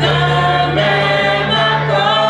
D'un même accord.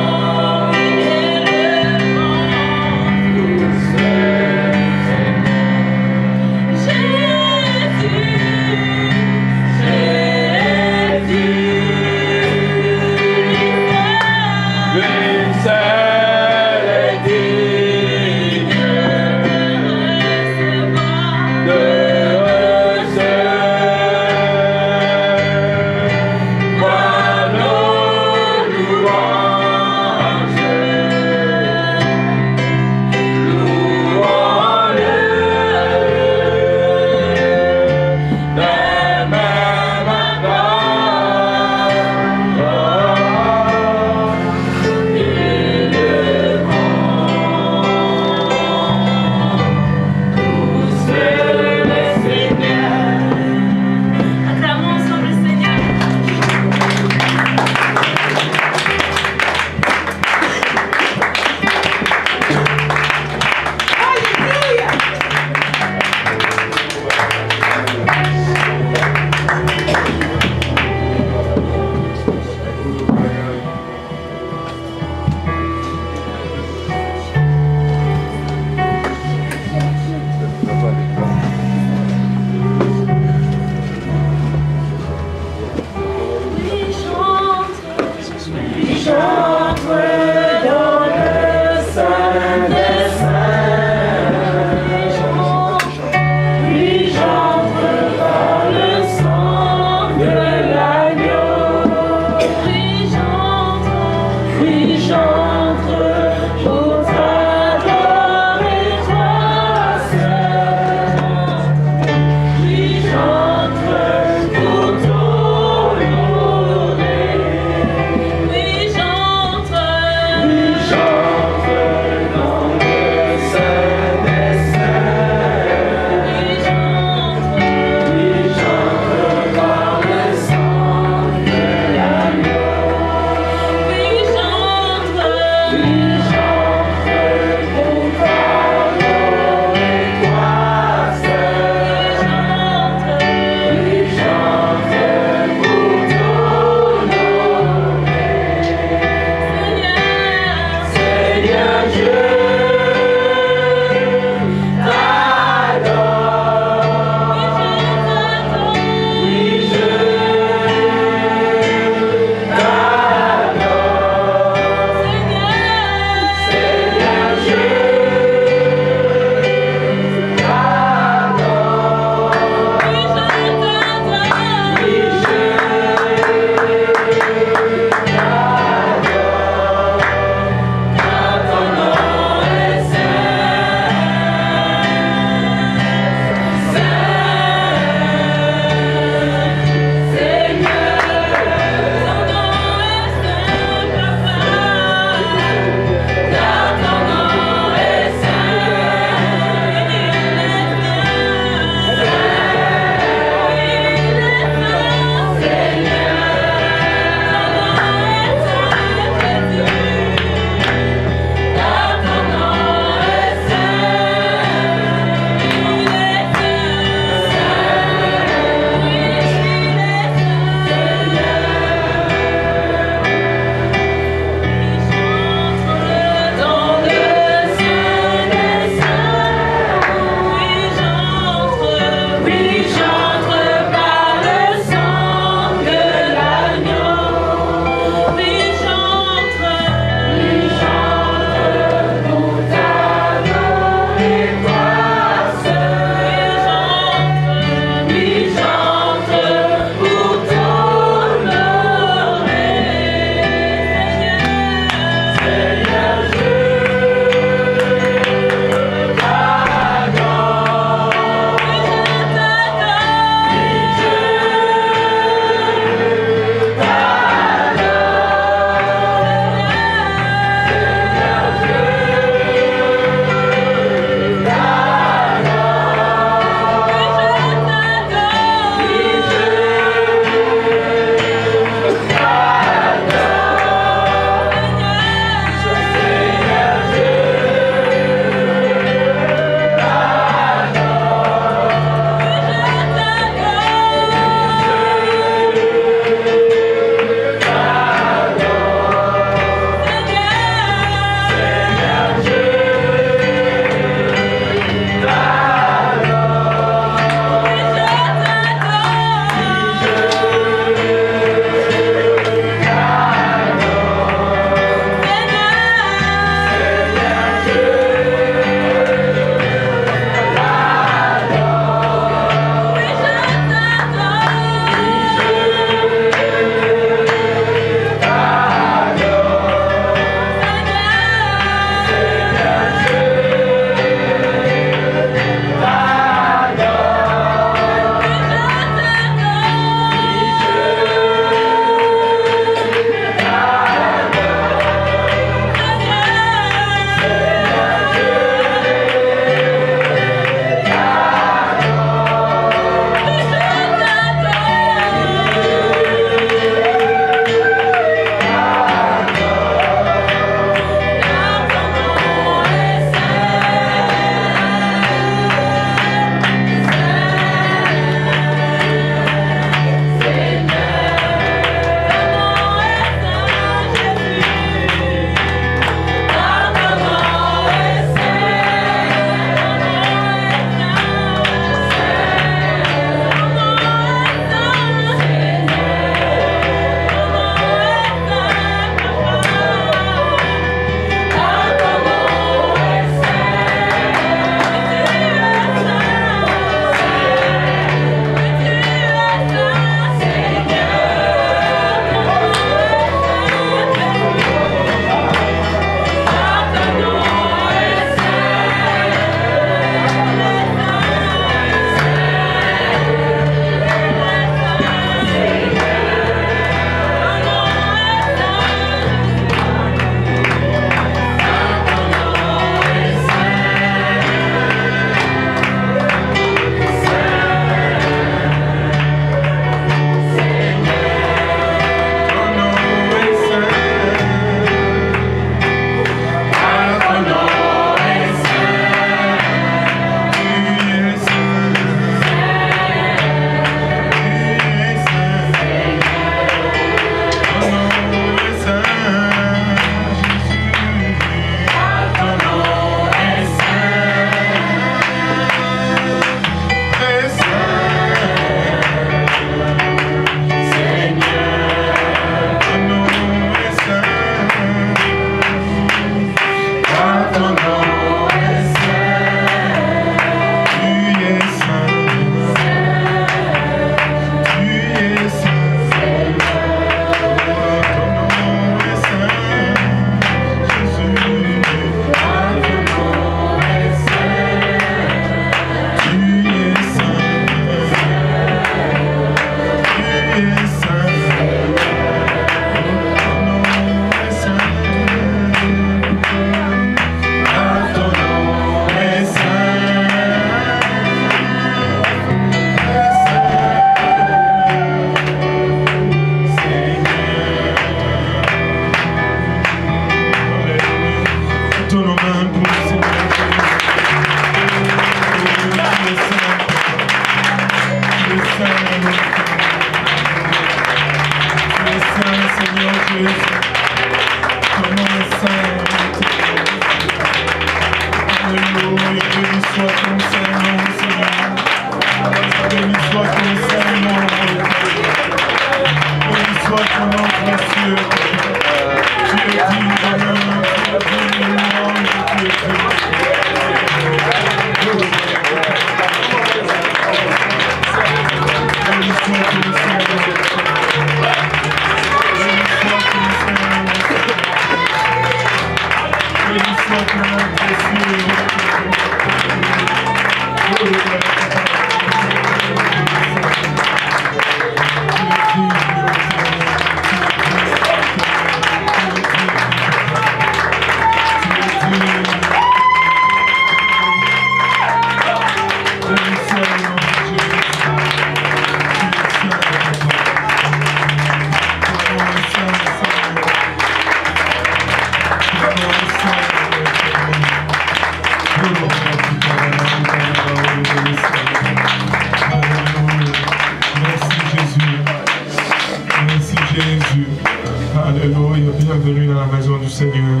Alléluia, bienvenue dans la maison du Seigneur.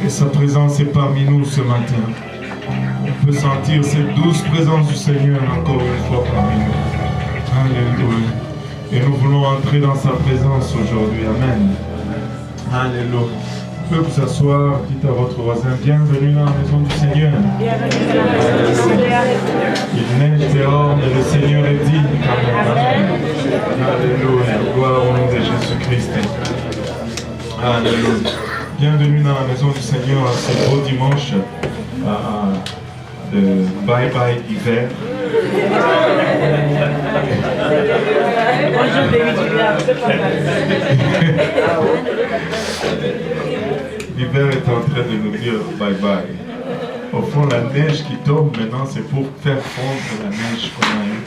Et sa présence est parmi nous ce matin. On peut sentir cette douce présence du Seigneur encore une fois parmi nous. Alléluia. Et nous voulons entrer dans sa présence aujourd'hui. Amen. Alléluia. Vous pouvez vous asseoir, dites à votre voisin, bienvenue dans la maison du Seigneur. Il neige dehors, mais le Seigneur est digne. Amen. Alléluia. Gloire au nom de Jésus-Christ. Alléluia. Bienvenue dans la maison du Seigneur à ce beau dimanche de Bye Bye hiver. Bonjour L'hiver est en train de nous dire bye bye. Au fond, la neige qui tombe maintenant, c'est pour faire fondre la neige qu'on a eue.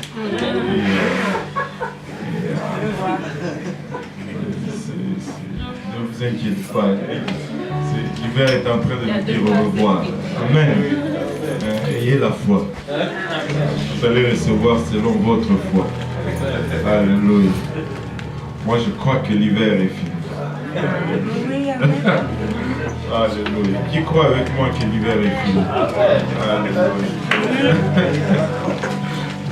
Ne vous inquiétez pas. L'hiver est en train de nous dire au revoir. Amen. Ayez la foi. Vous allez recevoir selon votre foi. Alléluia. Moi, je crois que l'hiver est fini. Alléluia. Qui croit avec moi que l'hiver est fini? Alléluia.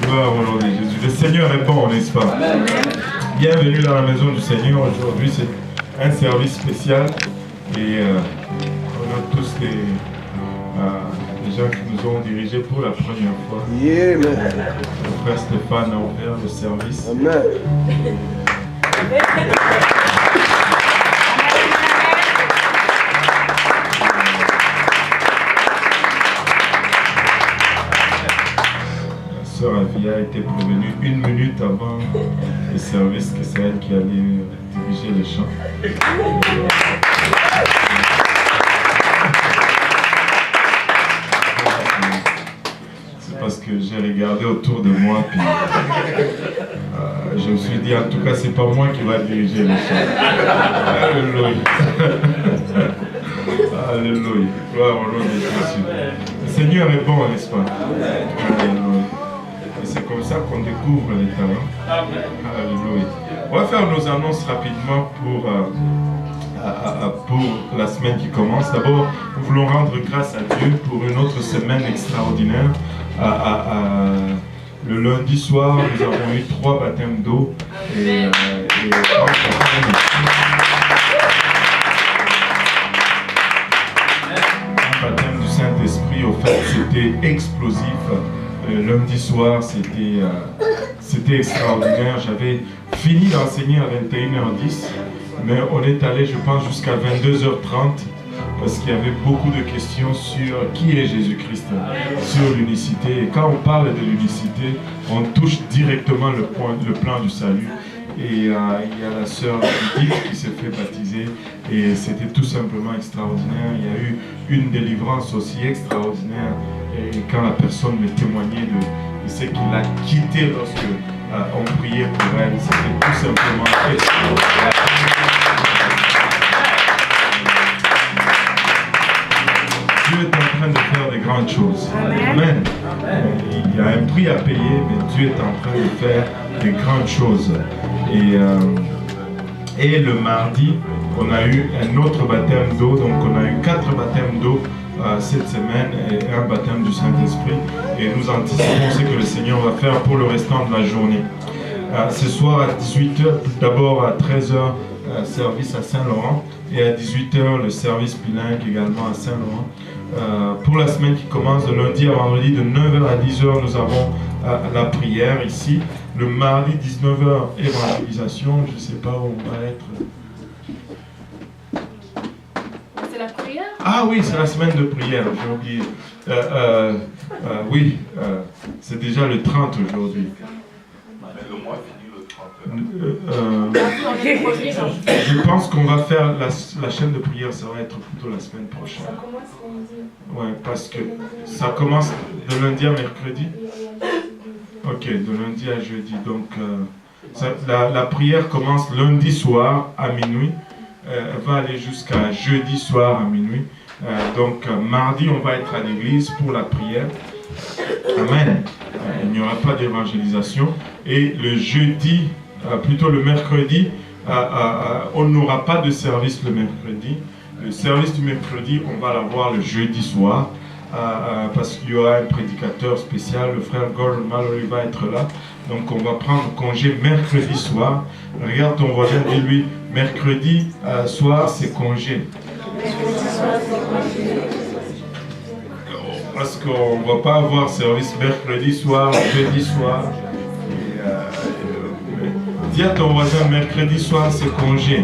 Gloire au nom de Jésus. Le Seigneur est bon, n'est-ce pas? Bienvenue dans la maison du Seigneur. Aujourd'hui, c'est un service spécial. Et on a tous les gens qui nous ont dirigés pour la première fois. Yeah, man. Le frère Stéphane a ouvert le service. Amen. La sœur Avia a été prévenue 1 minute avant le service que c'est elle qui allait diriger le chant. C'est parce que j'ai regardé autour de moi puis je me suis dit en tout cas c'est pas moi qui va diriger le chant. Alléluia. Alléluia. Gloire au nom de Jésus. Le Seigneur est bon, n'est-ce pas? Alléluia. Et c'est comme ça qu'on découvre les talents. Alléluia. On va faire nos annonces rapidement pour la semaine qui commence. D'abord, nous voulons rendre grâce à Dieu pour une autre semaine extraordinaire. Le lundi soir, nous avons eu 3 baptêmes d'eau et un baptême du Saint-Esprit. Au fait, c'était explosif. Lundi soir, c'était extraordinaire. J'avais fini d'enseigner à 21h10, mais on est allé, je pense, jusqu'à 22h30 parce qu'il y avait beaucoup de questions sur qui est Jésus-Christ, sur l'unicité. Et quand on parle de l'unicité, on touche directement le plan du salut. Et il y a la sœur Judith qui s'est fait baptiser et c'était tout simplement extraordinaire. Il y a eu une délivrance aussi extraordinaire. Et quand la personne me témoignait de ce qu'il a quitté lorsque on priait pour elle, c'était tout simplement extraordinaire. Dieu est en train de faire de grandes choses. Amen. Il y a un prix à payer, mais Dieu est en train de faire de grandes choses. Et le mardi, on a eu un autre baptême d'eau, donc on a eu 4 baptêmes d'eau cette semaine et un baptême du Saint-Esprit. Et nous anticipons ce que le Seigneur va faire pour le restant de la journée. Ce soir à 18h, d'abord à 13h, service à Saint-Laurent, et à 18h, le service bilingue également à Saint-Laurent. Pour la semaine qui commence de lundi à vendredi, de 9h à 10h, nous avons la prière ici. Le mardi, 19h, évangélisation. Je ne sais pas où on va être. C'est la prière? Ah oui, c'est la semaine de prière, j'ai oublié. Oui, c'est déjà le 30 aujourd'hui. Le mois finit le 30. Je pense qu'on va faire la chaîne de prière, ça va être plutôt la semaine prochaine. Ça commence lundi. Ouais, parce que ça commence de lundi à mercredi. Ok, de lundi à jeudi. Donc, la prière commence lundi soir à minuit. Elle va aller jusqu'à jeudi soir à minuit. Donc, mardi, on va être à l'église pour la prière. Amen. Il n'y aura pas d'évangélisation. Et le jeudi, plutôt le mercredi, on n'aura pas de service le mercredi. Le service du mercredi, on va l'avoir le jeudi soir. Parce qu'il y aura un prédicateur spécial, le frère Gordon Mallory va être là. Donc on va prendre congé mercredi soir. Regarde ton voisin, dis-lui, mercredi soir c'est congé. Parce qu'on ne va pas avoir service mercredi soir, jeudi soir. Dis à ton voisin, mercredi soir c'est congé.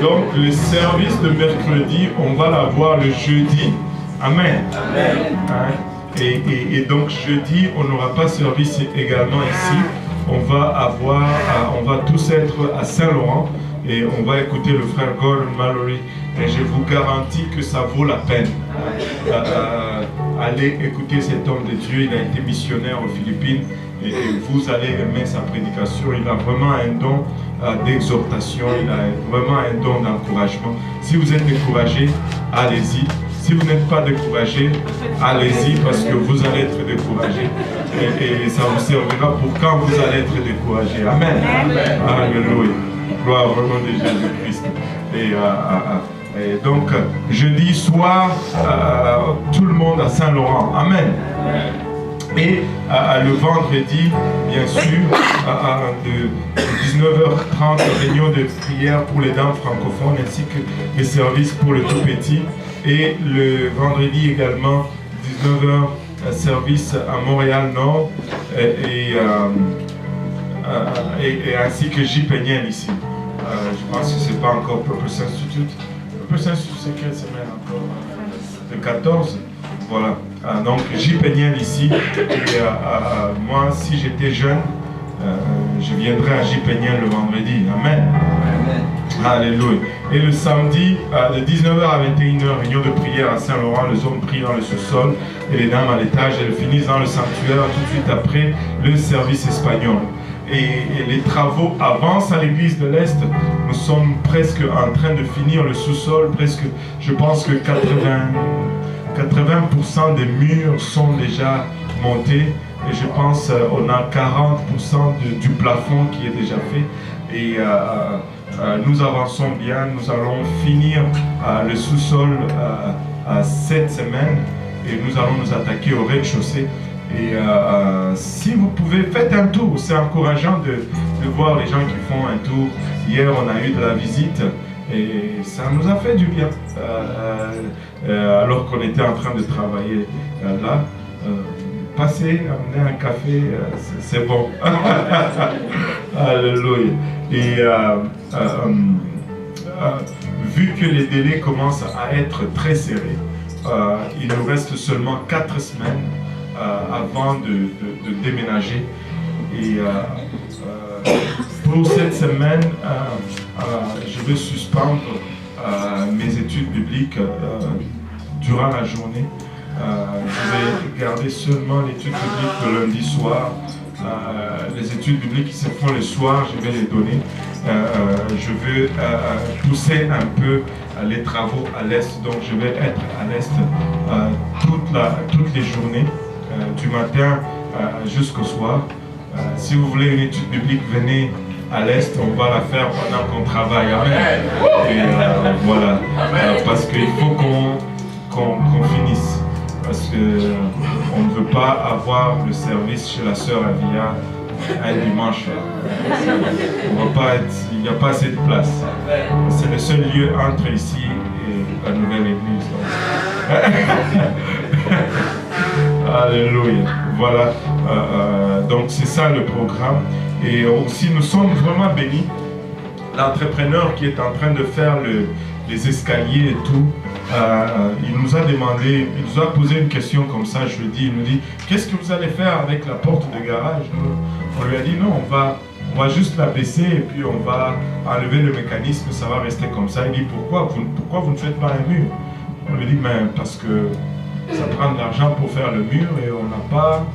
Donc le service de mercredi, on va l'avoir le jeudi. Amen. Hein? Et donc jeudi, on n'aura pas service également ici. On va tous être à Saint-Laurent et on va écouter le frère Gordon Mallory. Et je vous garantis que ça vaut la peine. Allez écouter cet homme de Dieu. Il a été missionnaire aux Philippines et vous allez aimer sa prédication. Il a vraiment un don d'exhortation, il a vraiment un don d'encouragement. Si vous êtes découragé, allez-y. Si vous n'êtes pas découragé, allez-y parce que vous allez être découragé et ça vous servira pour quand vous allez être découragé. Amen. Alléluia. Gloire vraiment de Jésus-Christ. Et donc, jeudi soir, tout le monde à Saint-Laurent. Amen. Et le vendredi, bien sûr, de 19h30, réunion de prière pour les dames francophones ainsi que les services pour le tout petit. Et le vendredi également, 19h, service à Montréal-Nord et ainsi que J. Péniel ici. Je pense que ce n'est pas encore Purpose Institute. Purpose Institute, c'est quelle semaine encore? Le 14. Voilà. Donc J. Péniel ici. Et moi, si j'étais jeune, je viendrais à J. Péniel le vendredi. Amen. Alléluia. Et le samedi, de 19h à 21h, réunion de prière à Saint-Laurent. Les hommes prient dans le sous-sol et les dames à l'étage. Elles finissent dans le sanctuaire tout de suite après le service espagnol. Et les travaux avancent à l'église de l'Est. Nous sommes presque en train de finir le sous-sol. Presque, je pense que 80% des murs sont déjà montés. Et je pense qu'on a 40% du plafond qui est déjà fait. Et nous avançons bien. Nous allons finir le sous-sol cette semaine. Et nous allons nous attaquer au rez-de-chaussée. Et si vous pouvez, faites un tour. C'est encourageant de voir les gens qui font un tour. Hier, on a eu de la visite et ça nous a fait du bien. Alors qu'on était en train de travailler là. Passer, amener un café, c'est bon. Alléluia. Et vu que les délais commencent à être très serrés, il nous reste seulement 4 semaines avant de déménager. Et pour cette semaine, je vais suspendre mes études bibliques durant la journée. Je vais garder seulement l'étude biblique le lundi soir. Les études bibliques qui se font le soir, je vais les donner. Je veux pousser un peu les travaux à l'Est, donc je vais être à l'Est toutes les journées, du matin jusqu'au soir. Si vous voulez une étude biblique, venez à l'Est, on va la faire pendant qu'on travaille. Amen. Et voilà, parce qu'il faut qu'on finisse. Parce qu'on ne veut pas avoir le service chez la sœur Avia un dimanche. On va pas être, il n'y a pas assez de place. C'est le seul lieu entre ici et la nouvelle église. Alléluia. Voilà. Donc c'est ça le programme. Et aussi nous sommes vraiment bénis. L'entrepreneur qui est en train de faire les escaliers et tout, il nous a demandé, il nous a posé une question comme ça jeudi. Il nous dit, qu'est-ce que vous allez faire avec la porte de garage? On lui a dit, non, on va juste la baisser et puis on va enlever le mécanisme, ça va rester comme ça. Il dit, pourquoi vous ne faites pas un mur? On lui dit, mais parce que ça prend de l'argent pour faire le mur et on n'a pas,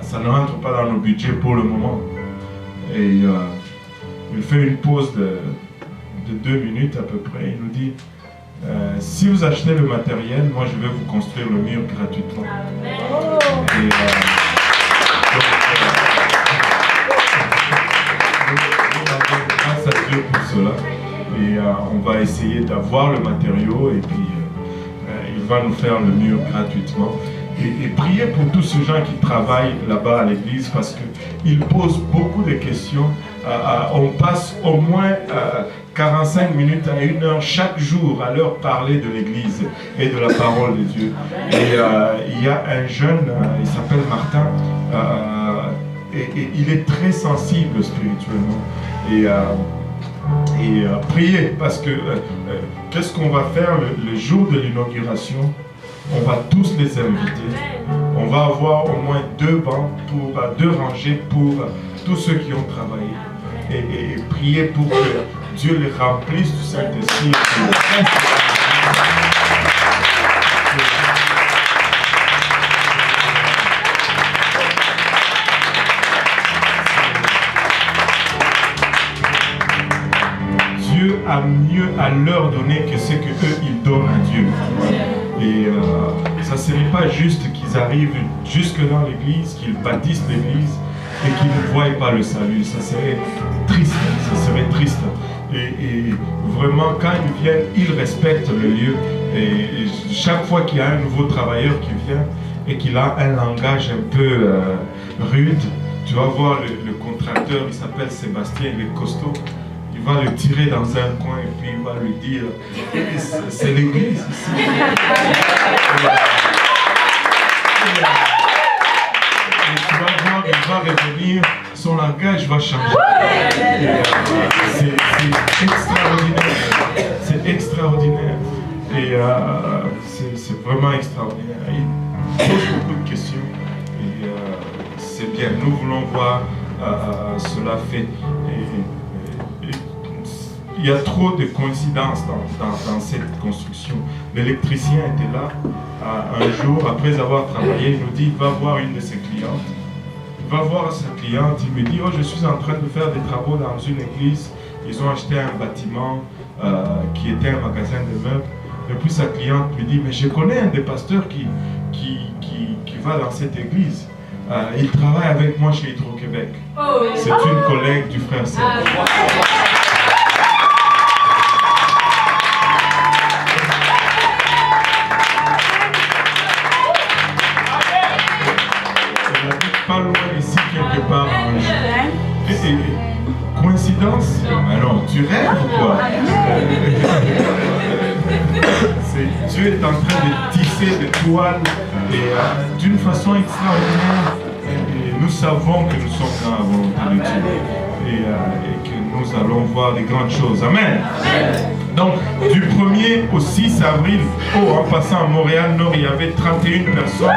ça ne rentre pas dans nos budgets pour le moment. Et il fait une pause de 2 minutes à peu près. Il nous dit, si vous achetez le matériel, moi je vais vous construire le mur gratuitement. Et, grâce à Dieu pour cela. Et on va essayer d'avoir le matériau et puis il va nous faire le mur gratuitement. Et priez pour tous ces gens qui travaillent là-bas à l'église parce qu'ils posent beaucoup de questions. On passe au moins 45 minutes à 1 heure chaque jour à leur parler de l'église et de la parole de Dieu. Et il y a un jeune, il s'appelle Martin, et il est très sensible spirituellement. Et priez parce que qu'est-ce qu'on va faire le jour de l'inauguration? On va tous les inviter. On va avoir au moins 2 bancs, 2 rangées pour tous ceux qui ont travaillé. Et prier pour que Dieu les remplisse du Saint-Esprit. Dieu a mieux à leur donner que ce que eux ils donnent à Dieu. Et ça ne serait pas juste qu'ils arrivent jusque dans l'église, qu'ils bâtissent l'église et qu'ils ne voient pas le salut. Ça serait triste, Et vraiment, quand ils viennent, ils respectent le lieu. Et chaque fois qu'il y a un nouveau travailleur qui vient et qu'il a un langage un peu rude, tu vas voir le contracteur, il s'appelle Sébastien, il est costaud. Il va le tirer dans un coin et puis il va lui dire c'est l'église ici. Et tu vas voir, il va revenir, son langage va changer. C'est extraordinaire. C'est extraordinaire. Et c'est vraiment extraordinaire. Il pose beaucoup de questions. Et c'est bien. Nous voulons voir cela fait. Il y a trop de coïncidences dans cette construction. L'électricien était là un jour, après avoir travaillé, il nous dit, il va voir une de ses clientes. Il va voir sa cliente, il me dit, oh, je suis en train de faire des travaux dans une église. Ils ont acheté un bâtiment qui était un magasin de meubles. Et puis sa cliente lui dit, mais je connais un des pasteurs qui va dans cette église. Il travaille avec moi chez Hydro-Québec. C'est une collègue du frère Serge. Pas loin ici, quelque part. Coïncidence? Ah non, tu rêves ou quoi? Dieu est en train de tisser des toiles et d'une façon extraordinaire. Et nous savons que nous sommes dans la volonté de Dieu et que nous allons voir des grandes choses. Amen. Donc, du 1er au 6 avril, en passant à Montréal-Nord, il y avait 31 personnes.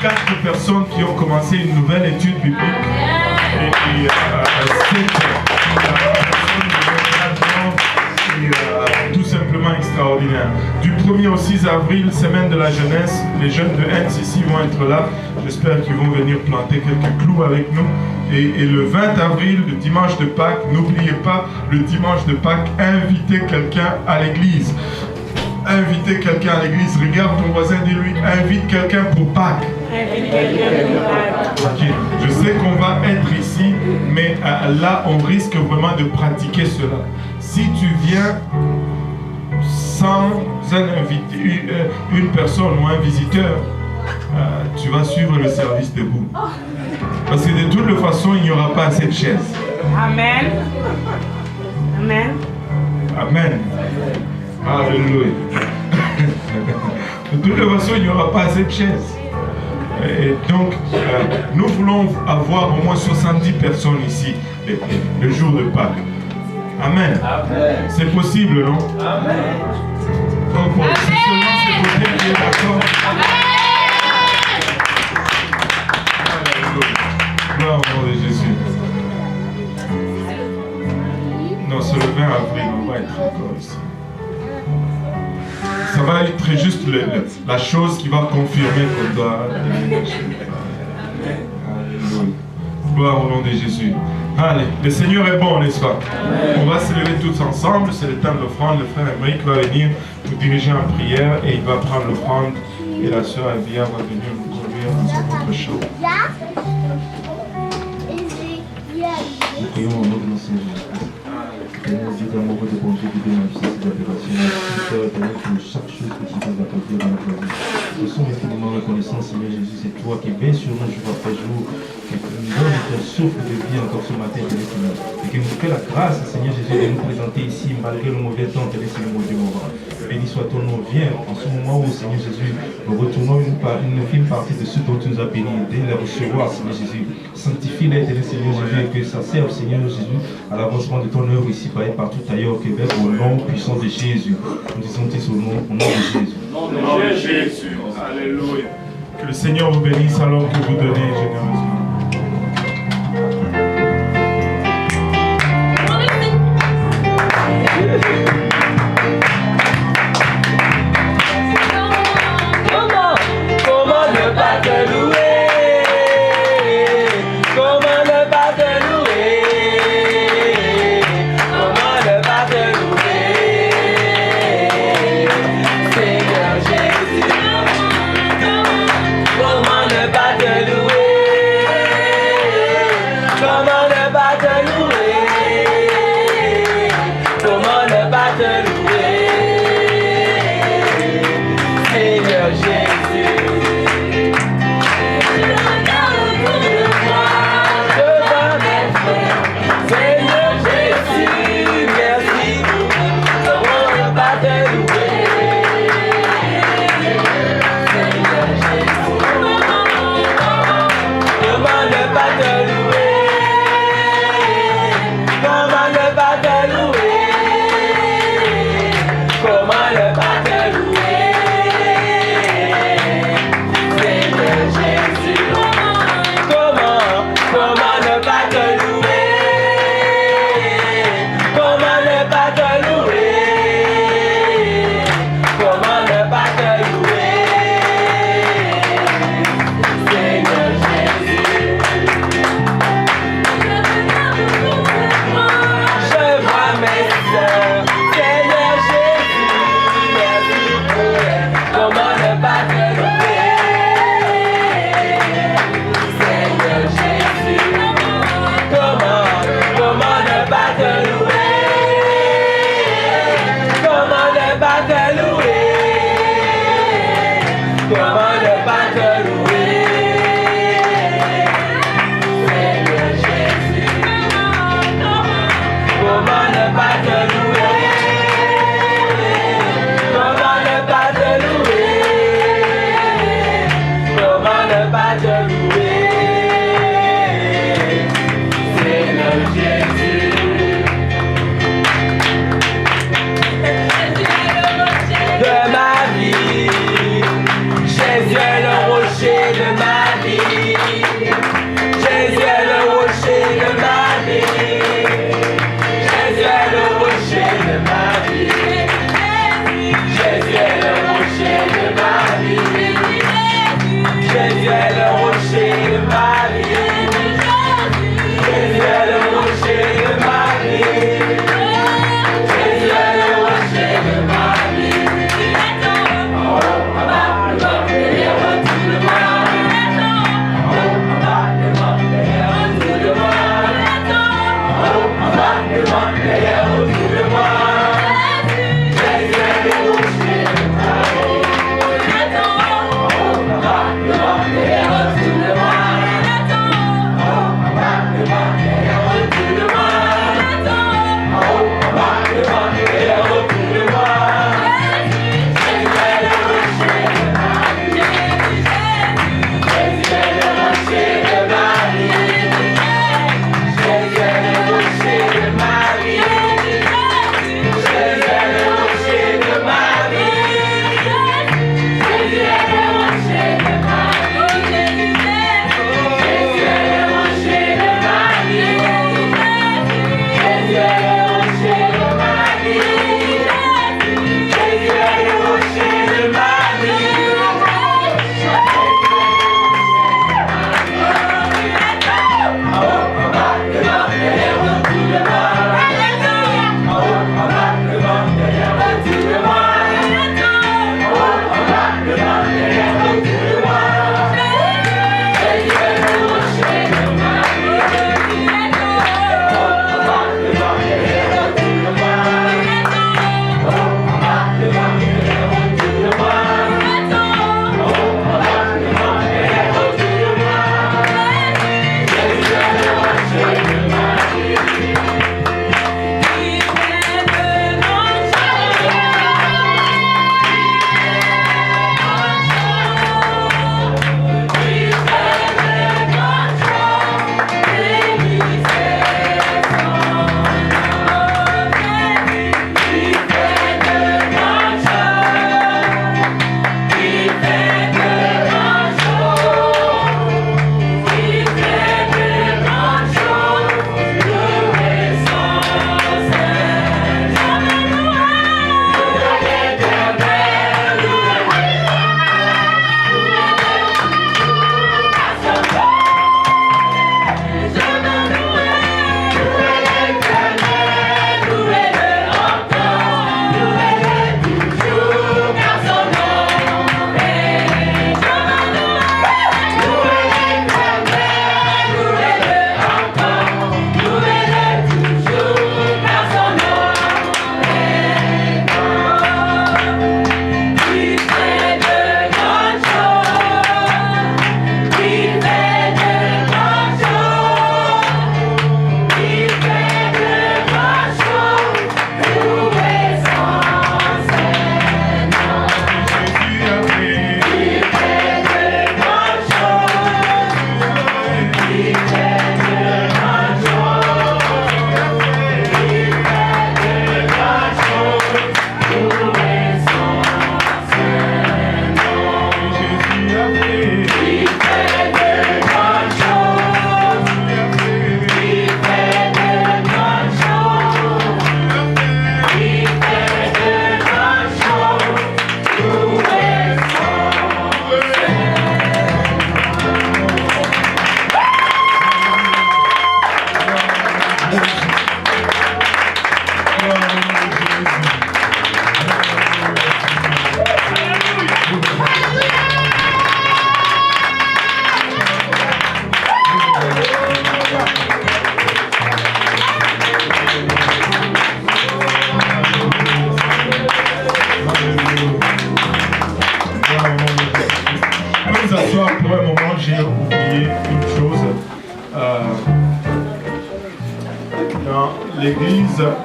4 personnes qui ont commencé une nouvelle étude biblique et 7 tout simplement extraordinaire. Du 1er au 6 avril, semaine de la jeunesse, les jeunes de NCC vont être là. J'espère qu'ils vont venir planter quelques clous avec nous. Et le 20 avril, le dimanche de Pâques, n'oubliez pas, le dimanche de Pâques, invitez quelqu'un à l'église. Invitez quelqu'un à l'église. Regarde ton voisin, dis-lui, invite quelqu'un pour Pâques. Okay. Je sais qu'on va être ici, mais là, on risque vraiment de pratiquer cela. Si tu viens sans un invité, une personne ou un visiteur, tu vas suivre le service debout. Parce que de toute façon, il n'y aura pas assez de chaises. Amen. Amen. Amen. Alléluia. De toute façon, il n'y aura pas assez de chaises. Et donc, nous voulons avoir au moins 70 personnes ici le jour de Pâques. Amen. C'est possible, non? Amen. Donc, si seulement c'est côté qui est d'accord. Gloire au nom de Jésus. Non, c'est le 20 avril, on va être encore ici. Ça va être juste la chose qui va confirmer qu'on doit. Alléluia. Gloire au nom de Jésus. Allez, le Seigneur est bon, n'est-ce pas? On va se lever tous ensemble, c'est le temps de l'offrande. Le frère Émeric va venir nous diriger en prière et il va prendre l'offrande. Et la sœur Evia va venir nous conduire dans notre chant. Nous prions au nom de notre Seigneur Jésus-Christ. Seigneur Dieu d'amour et de bonté, de puissance et d'adoration. Seigneur éternel, pour chaque chose que tu nous accorder dans notre vie. Nous sommes infiniment reconnaissants, Seigneur Jésus, c'est toi qui veilles sur nous jour après jour, qui nous donne ton souffle de vie encore ce matin, Seigneur, et qui nous fait la grâce, Seigneur Jésus, de nous présenter ici malgré le mauvais temps, Seigneur mon Dieu, mon roi. Béni soit ton nom, viens en ce moment où, Seigneur Jésus, nous retournons une infime partie de ce dont tu nous as bénis, de les recevoir, Seigneur Jésus. Sanctifie-les, Seigneur Jésus, et que ça serve, Seigneur Jésus, à l'avancement de ton œuvre ici, et partout ailleurs, au Québec, au nom puissant de Jésus. Nous disons au nom de Jésus. Au nom de Jésus. Alléluia. Que le Seigneur vous bénisse alors que vous donnez généreusement. Comment ne pas te louer? Comment ne pas te louer? Comment ne pas te louer? Seigneur Jésus. Comment ne pas te louer? Comment ne pas te louer? Comment ne pas te louer? Seigneur Jésus. Seigneur Jésus, merci. Comment ne pas te louer? Seigneur Jésus. Comment ne pas te louer? Comment ne pas te louer?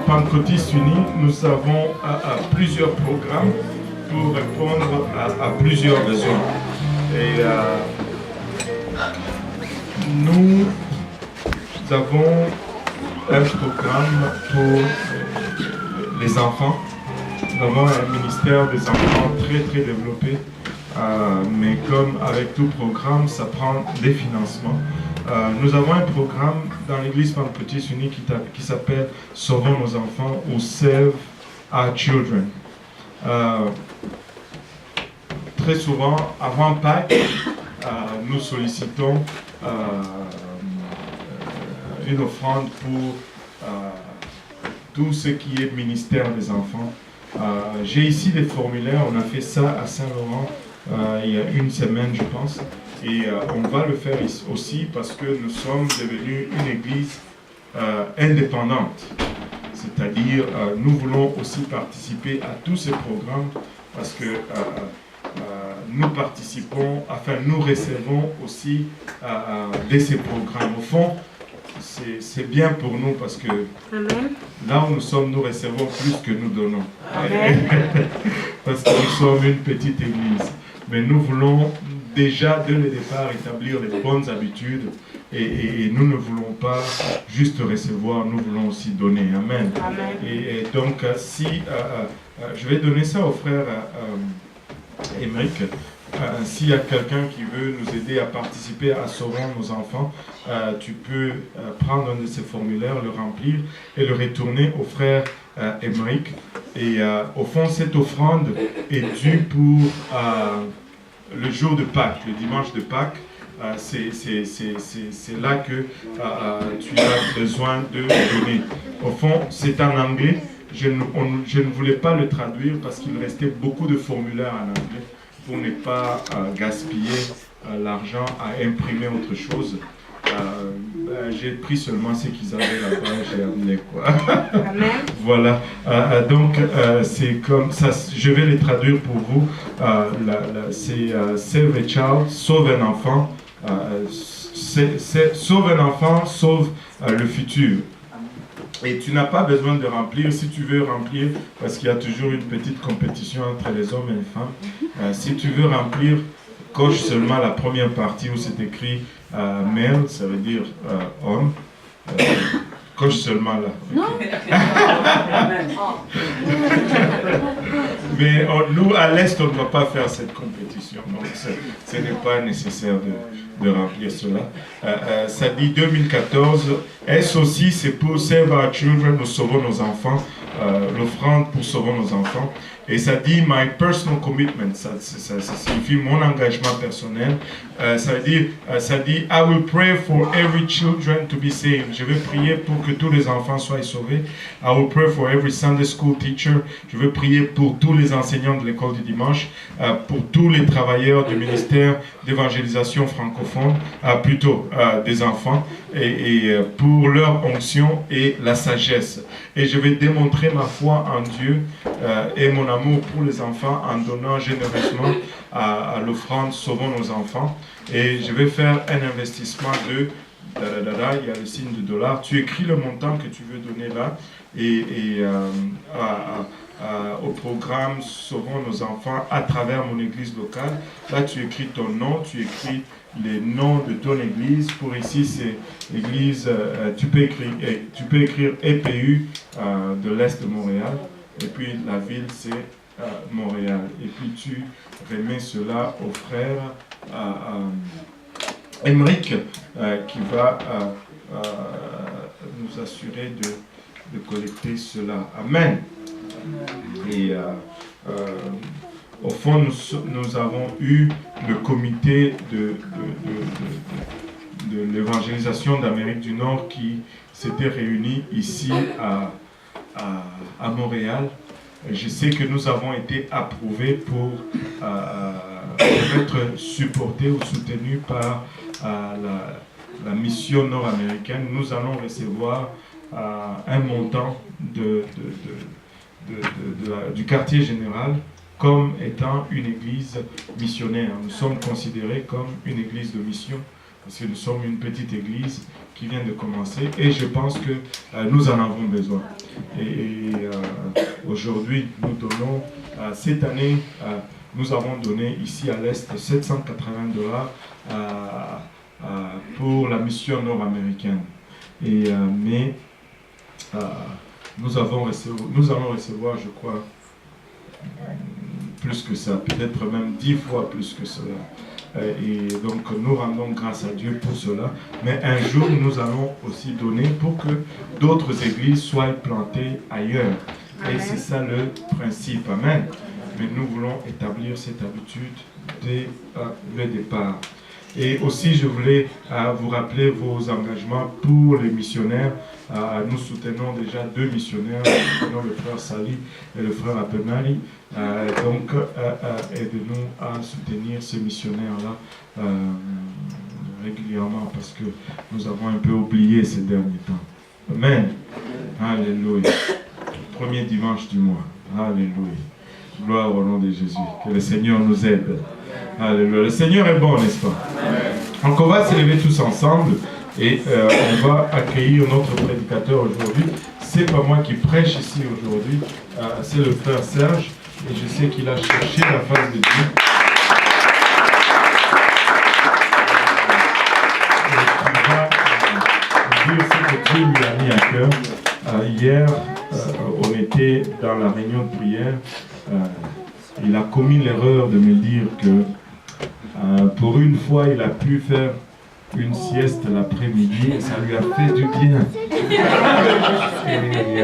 Pentecôtiste Unie, nous avons plusieurs programmes pour répondre à plusieurs besoins. Et nous avons un programme pour les enfants. Nous avons un ministère des enfants très très développé, mais comme avec tout programme, ça prend des financements. Nous avons un programme dans l'église Pentecôtiste Unie qui s'appelle Sauvons nos enfants ou Save Our Children. Très souvent, avant Pâques, nous sollicitons une offrande pour tout ce qui est ministère des enfants. J'ai ici des formulaires, on a fait ça à Saint-Laurent il y a une semaine, je pense. Et on va le faire aussi parce que nous sommes devenus une église indépendante. C'est-à-dire, nous voulons aussi participer à tous ces programmes parce que nous participons, nous recevons aussi de ces programmes. Au fond, c'est bien pour nous parce que Amen. Là où nous sommes, nous recevons plus que nous donnons. Amen. Parce que nous sommes une petite église. Mais nous voulons déjà, dès le départ, établir les bonnes habitudes et nous ne voulons pas juste recevoir, nous voulons aussi donner. Amen. Amen. Et donc, si je vais donner ça au frère Émeric. S'il y a quelqu'un qui veut nous aider à participer à Sauvons nos enfants, tu peux prendre un de ces formulaires, le remplir et le retourner au frère Émeric. Et au fond, cette offrande est due pour le jour de Pâques, le dimanche de Pâques. C'est là que tu as besoin de donner. Au fond, c'est en anglais. Je ne voulais pas le traduire parce qu'il restait beaucoup de formulaires en anglais pour ne pas gaspiller l'argent à imprimer autre chose. J'ai pris seulement ce qu'ils avaient là-bas et j'ai amené quoi. Amen. Voilà. Donc, c'est comme ça. Je vais les traduire pour vous. C'est Save a Child, sauve un enfant. Sauve un enfant, sauve le futur. Et tu n'as pas besoin de remplir, si tu veux remplir, parce qu'il y a toujours une petite compétition entre les hommes et les femmes. Si tu veux remplir, coche seulement la première partie où c'est écrit male, ça veut dire homme. Coche seulement là. Non. Mais nous, à l'Est, on ne doit pas faire cette compétition. Donc, ce n'est pas nécessaire de remplir cela. Ça dit 2014. S aussi, c'est pour Save Our Children, nous sauvons nos enfants. L'offrande pour Sauvons nos enfants. Et ça dit My personal commitment, ça signifie mon engagement personnel. Ça dit I will pray for every children to be saved. Je vais prier pour que tous les enfants soient sauvés. I will pray for every Sunday school teacher. Je vais prier pour tous les enseignants de l'école du dimanche, pour tous les travailleurs du ministère d'évangélisation francophone, plutôt des enfants, et pour leur onction et la sagesse. Et je vais démontrer ma foi en Dieu et mon amour pour les enfants en donnant généreusement à l'offrande Sauvons nos enfants. Et je vais faire un investissement de il y a le signe de dollar. Tu écris le montant que tu veux donner là et au programme Sauvons nos enfants à travers mon église locale. Là, tu écris ton nom, tu écris les noms de ton église. Pour ici, c'est l'église, tu peux écrire EPU de l'Est de Montréal. Et puis la ville, c'est Montréal. Et puis tu remets cela au frère Émeric qui va nous assurer de collecter cela. Amen. Et au fond, nous avons eu le comité de l'évangélisation d'Amérique du Nord qui s'était réuni ici à Montréal. Je sais que nous avons été approuvés pour être supportés ou soutenus par la mission nord-américaine. Nous allons recevoir un montant du quartier général comme étant une église missionnaire. Nous sommes considérés comme une église de mission parce que nous sommes une petite église qui vient de commencer et je pense que nous en avons besoin. Et aujourd'hui, nous donnons, cette année, nous avons donné ici à l'Est $780 pour la mission nord-américaine. Mais nous allons recevoir, je crois, plus que ça, peut-être même 10 fois plus que cela. Et donc nous rendons grâce à Dieu pour cela. Mais un jour, nous allons aussi donner pour que d'autres églises soient plantées ailleurs. Amen. Et c'est ça le principe. Amen. Mais nous voulons établir cette habitude dès le départ. Et aussi, je voulais vous rappeler vos engagements pour les missionnaires. Nous soutenons déjà 2 missionnaires, nous soutenons le frère Sali et le frère Apenali. Donc, aidez-nous à soutenir ces missionnaires-là régulièrement parce que nous avons un peu oublié ces derniers temps. Amen. Alléluia. Premier dimanche du mois. Alléluia. Gloire au nom de Jésus. Que le Seigneur nous aide. Alléluia. Le Seigneur est bon, n'est-ce pas? Donc on va se lever tous ensemble et on va accueillir notre prédicateur aujourd'hui. C'est pas moi qui prêche ici aujourd'hui, c'est le frère Serge et je sais qu'il a cherché la face de Dieu. Et il va dire ce que Dieu lui a mis à cœur. Hier, on était dans la réunion de prière. Il a commis l'erreur de me dire que pour une fois, il a pu faire une sieste l'après-midi et ça lui a fait du bien. Et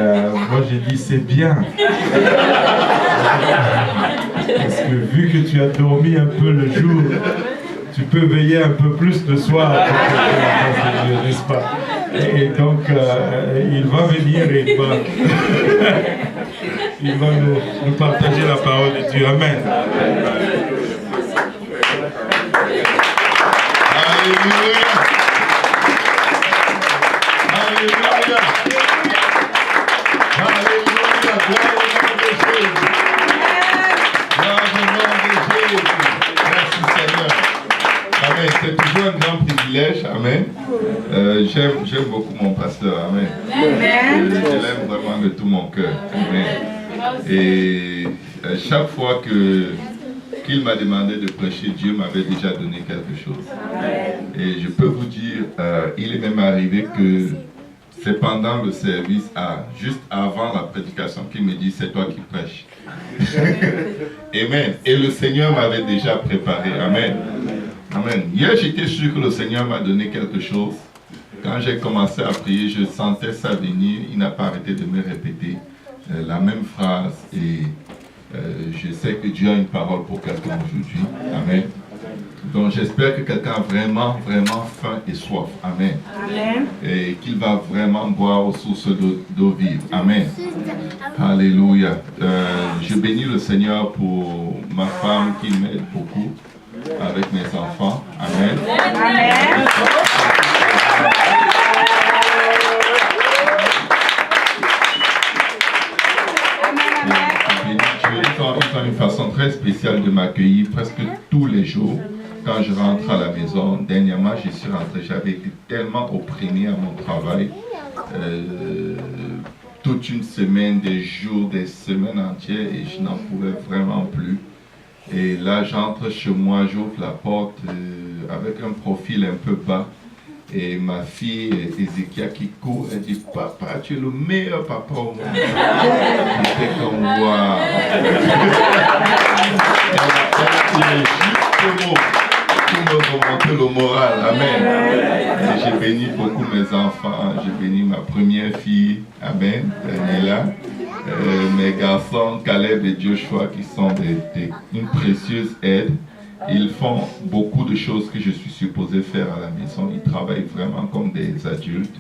moi, j'ai dit, c'est bien. Parce que vu que tu as dormi un peu le jour, tu peux veiller un peu plus le soir, n'est-ce pas? Et donc, il va venir et il va nous partager la parole de Dieu. Amen. Alléluia. Alléluia. Alléluia. Gloire au nom de Jésus. Merci Seigneur. Amen. C'est toujours un grand privilège. Amen. J'aime beaucoup mon pasteur. Amen. Je l'aime vraiment de tout mon cœur. Amen. Et chaque fois qu'il m'a demandé de prêcher, Dieu m'avait déjà donné quelque chose. Et je peux vous dire, il est même arrivé que c'est pendant le service, juste avant la prédication, qu'il me dit, c'est toi qui prêches. Amen. Et le Seigneur m'avait déjà préparé. Amen. Amen. Hier, j'étais sûr que le Seigneur m'a donné quelque chose. Quand j'ai commencé à prier, je sentais ça venir. Il n'a pas arrêté de me répéter la même phrase. Et je sais que Dieu a une parole pour quelqu'un aujourd'hui. Amen. Donc j'espère que quelqu'un a vraiment, vraiment faim et soif. Amen. Amen. Et qu'il va vraiment boire aux sources d'eau vive. Amen. Alléluia. Je bénis le Seigneur pour ma femme qui m'aide beaucoup avec mes enfants. Amen. Amen. Ils ont une façon très spéciale de m'accueillir presque tous les jours. Quand je rentre à la maison, dernièrement je suis rentré, j'avais été tellement opprimé à mon travail. Toute une semaine, des jours, des semaines entières et je n'en pouvais vraiment plus. Et là j'entre chez moi, j'ouvre la porte avec un profil un peu bas. Et ma fille Ezekia qui court, elle dit, papa, tu es le meilleur papa au monde. J'étais comme, waouh. Elle a juste mots pour me remonter le moral. Amen. Et j'ai béni beaucoup mes enfants. J'ai béni ma première fille, Amen, Daniela. Mes garçons, Caleb et Joshua, qui sont une précieuse aide. Ils font beaucoup de choses que je suis supposé faire à la maison. Ils travaillent vraiment comme des adultes.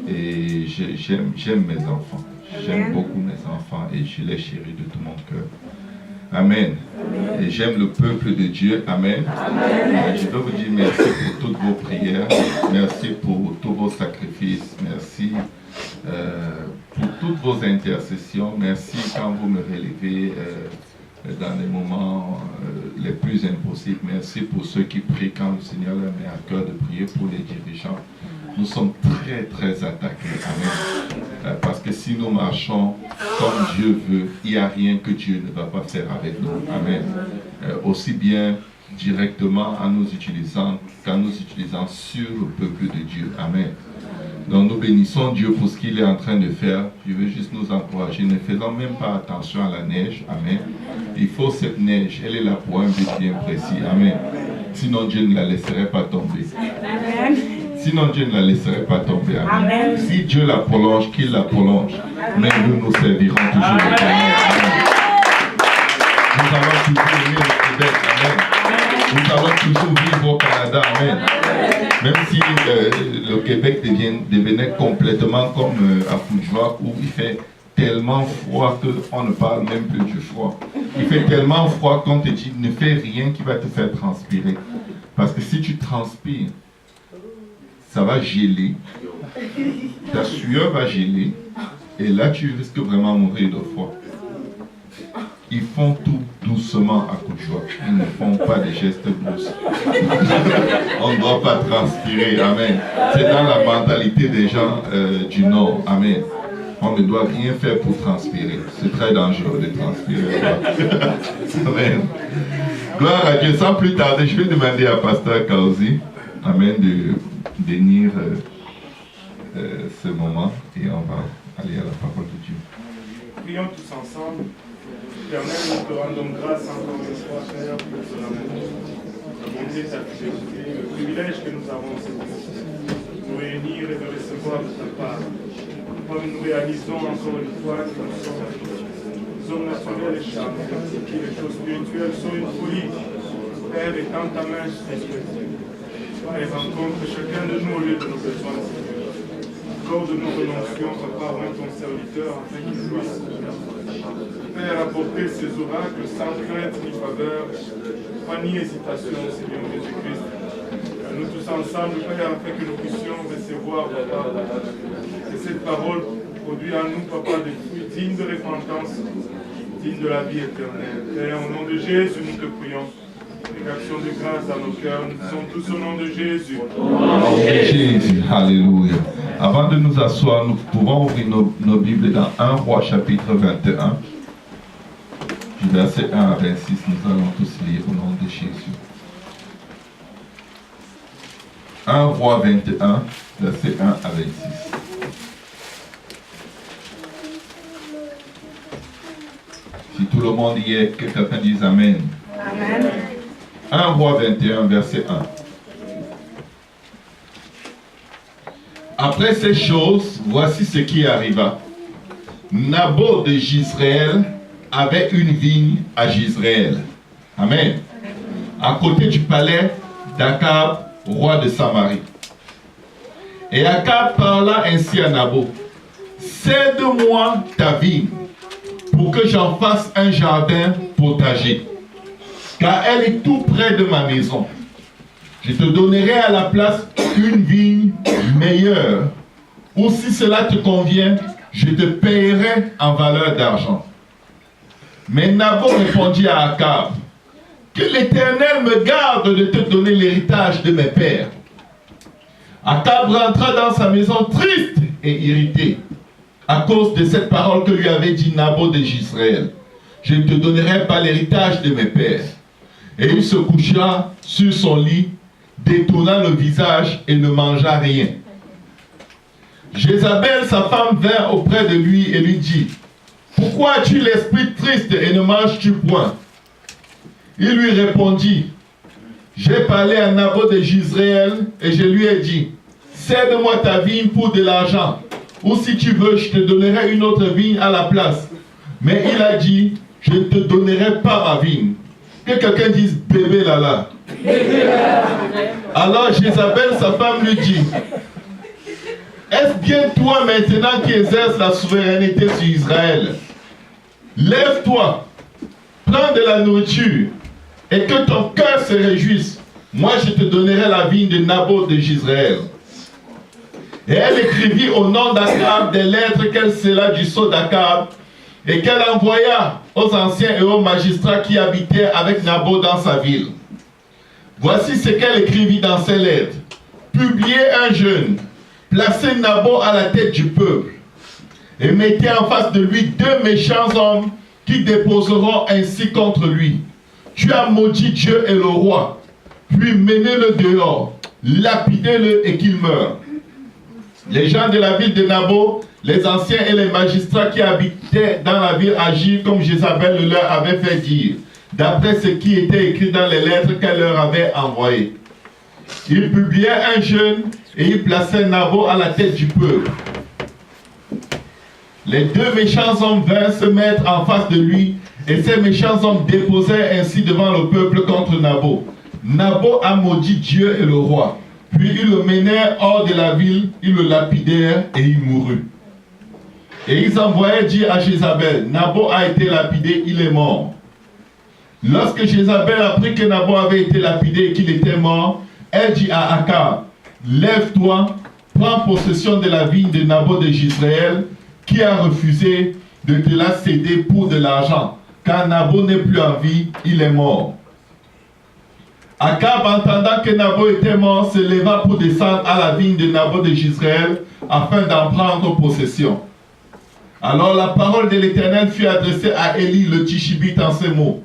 Et j'aime mes enfants. J'aime beaucoup mes enfants et je les chéris de tout mon cœur. Amen. Et j'aime le peuple de Dieu. Amen. Je veux vous dire merci pour toutes vos prières. Merci pour tous vos sacrifices. Merci pour toutes vos intercessions. Merci quand vous me relevez dans les moments les plus impossibles. Merci pour ceux qui prient quand le Seigneur leur met à cœur de prier pour les dirigeants. nous sommes très très attaqués. Amen. Parce que si nous marchons comme Dieu veut, il n'y a rien que Dieu ne va pas faire avec nous. Amen. Aussi bien directement en nous utilisant qu'en nous utilisant sur le peuple de Dieu. Amen. Donc nous bénissons Dieu pour ce qu'il est en train de faire. Je veux juste nous encourager. Ne faisons même pas attention à la neige. Amen. Il faut cette neige. Elle est là pour un but bien précis. Amen. Sinon Dieu ne la laisserait pas tomber. Amen. Sinon Dieu ne la laisserait pas tomber. Amen. Amen. Si Dieu la prolonge, qu'il la prolonge. Mais nous servirons toujours le Seigneur. Nous allons toujours aimer le Québec. Amen. Nous allons toujours vivre au Canada. Amen. Même si le Québec devenait complètement comme à Foujois, où il fait tellement froid qu'on ne parle même plus du froid. Il fait tellement froid qu'on te dit ne fais rien qui va te faire transpirer. Parce que si tu transpires, ça va geler, ta sueur va geler, et là tu risques vraiment de mourir de froid. Ils font tout doucement à coup de joie. Ils ne font pas des gestes brusques. On ne doit pas transpirer. Amen. C'est dans la mentalité des gens du Nord. Amen. On ne doit rien faire pour transpirer. C'est très dangereux de transpirer. Amen. Gloire à Dieu. Sans plus tarder, je vais demander à Pasteur Kausi, amen, de bénir ce moment et on va aller à la parole de Dieu. Prions tous ensemble. Éternel, nous te rendons grâce encore une fois, Seigneur, pour ton amour, ta bonté, ta fidélité, le privilège que nous avons de nous réunir et de recevoir de ta part. Comme nous réalisons encore une fois que nous sommes hommes naturels et charmants, que les choses spirituelles sont une folie. Père, étends ta main sur ce et rencontre chacun de nous au lieu de nos besoins. Accorde de nos renoncions, papa, rends ton serviteur afin qu'il puisse, Père, apporter ces oracles sans crainte ni faveur, pas ni hésitation, Seigneur Jésus-Christ. Nous tous ensemble, Père, afin que nous puissions recevoir, papa, que cette parole produit en nous, papa, des fruits dignes de repentance, dignes de la vie éternelle. Père, au nom de Jésus, nous te prions. Une action de grâce dans nos cœurs, nous disons tous au nom de Jésus. Au nom de Jésus, alléluia. Avant de nous asseoir, nous pouvons ouvrir nos Bibles dans 1 Roi chapitre 21. Du verset 1 à 26, nous allons tous lire au nom de Jésus. 1 Roi 21, verset 1 à 26. Si tout le monde y est, que quelqu'un dise Amen. Amen. 1 Roi 21, verset 1. Après ces choses, voici ce qui arriva. Naboth de Jizréel avait une vigne à Jizréel. Amen. À côté du palais d'Akab, roi de Samarie. Et Akab parla ainsi à Naboth. Cède-moi ta vigne pour que j'en fasse un jardin potager, car elle est tout près de ma maison. Je te donnerai à la place une vigne meilleure, ou si cela te convient, je te payerai en valeur d'argent. Mais Naboth répondit à Akab, que l'Éternel me garde de te donner l'héritage de mes pères. Akab rentra dans sa maison triste et irrité, à cause de cette parole que lui avait dit Naboth de Jizréel. Je ne te donnerai pas l'héritage de mes pères. Et il se coucha sur son lit, détourna le visage et ne mangea rien. Jézabel, sa femme, vint auprès de lui et lui dit, pourquoi as-tu l'esprit triste et ne manges-tu point? Il lui répondit, j'ai parlé à Naboth de Jizréel et je lui ai dit, cède-moi ta vigne pour de l'argent, ou si tu veux, je te donnerai une autre vigne à la place. Mais il a dit, je ne te donnerai pas ma vigne. Que quelqu'un dise bébé là. Alors Jézabel, sa femme, lui dit, est-ce bien toi maintenant qui exerces la souveraineté sur Israël? Lève-toi, prends de la nourriture et que ton cœur se réjouisse. Moi je te donnerai la vigne de Naboth de Jizréel. Et elle écrivit au nom d'Akab des lettres qu'elle scella du sceau d'Akab et qu'elle envoya aux anciens et aux magistrats qui habitaient avec Naboth dans sa ville. Voici ce qu'elle écrivit dans ces lettres. Publiez un jeûne placez Naboth à la tête du peuple et mettez en face de lui 2 méchants hommes qui déposeront ainsi contre lui. Tu as maudit Dieu et le roi, puis menez-le dehors, lapidez-le et qu'il meure. Les gens de la ville de Naboth, les anciens et les magistrats qui habitaient dans la ville agirent comme Jézabel le leur avait fait dire, d'après ce qui était écrit dans les lettres qu'elle leur avait envoyées. Ils publiaient un jeûne et ils plaçaient Naboth à la tête du peuple. Les 2 méchants hommes vinrent se mettre en face de lui, et ces méchants hommes déposèrent ainsi devant le peuple contre Naboth. Naboth a maudit Dieu et le roi. Puis ils le menèrent hors de la ville, ils le lapidèrent et il mourut. Et ils envoyèrent dire à Jézabel, Naboth a été lapidé, il est mort. Lorsque Jézabel apprit que Naboth avait été lapidé et qu'il était mort, elle dit à Akab, lève-toi, prends possession de la vigne de Naboth de Jezréel, qui a refusé de te la céder pour de l'argent, car Naboth n'est plus en vie, il est mort. Akab, entendant que Naboth était mort, se leva pour descendre à la vigne de Naboth de Jezréel, afin d'en prendre possession. Alors la parole de l'Éternel fut adressée à Élie le Tishbite en ces mots.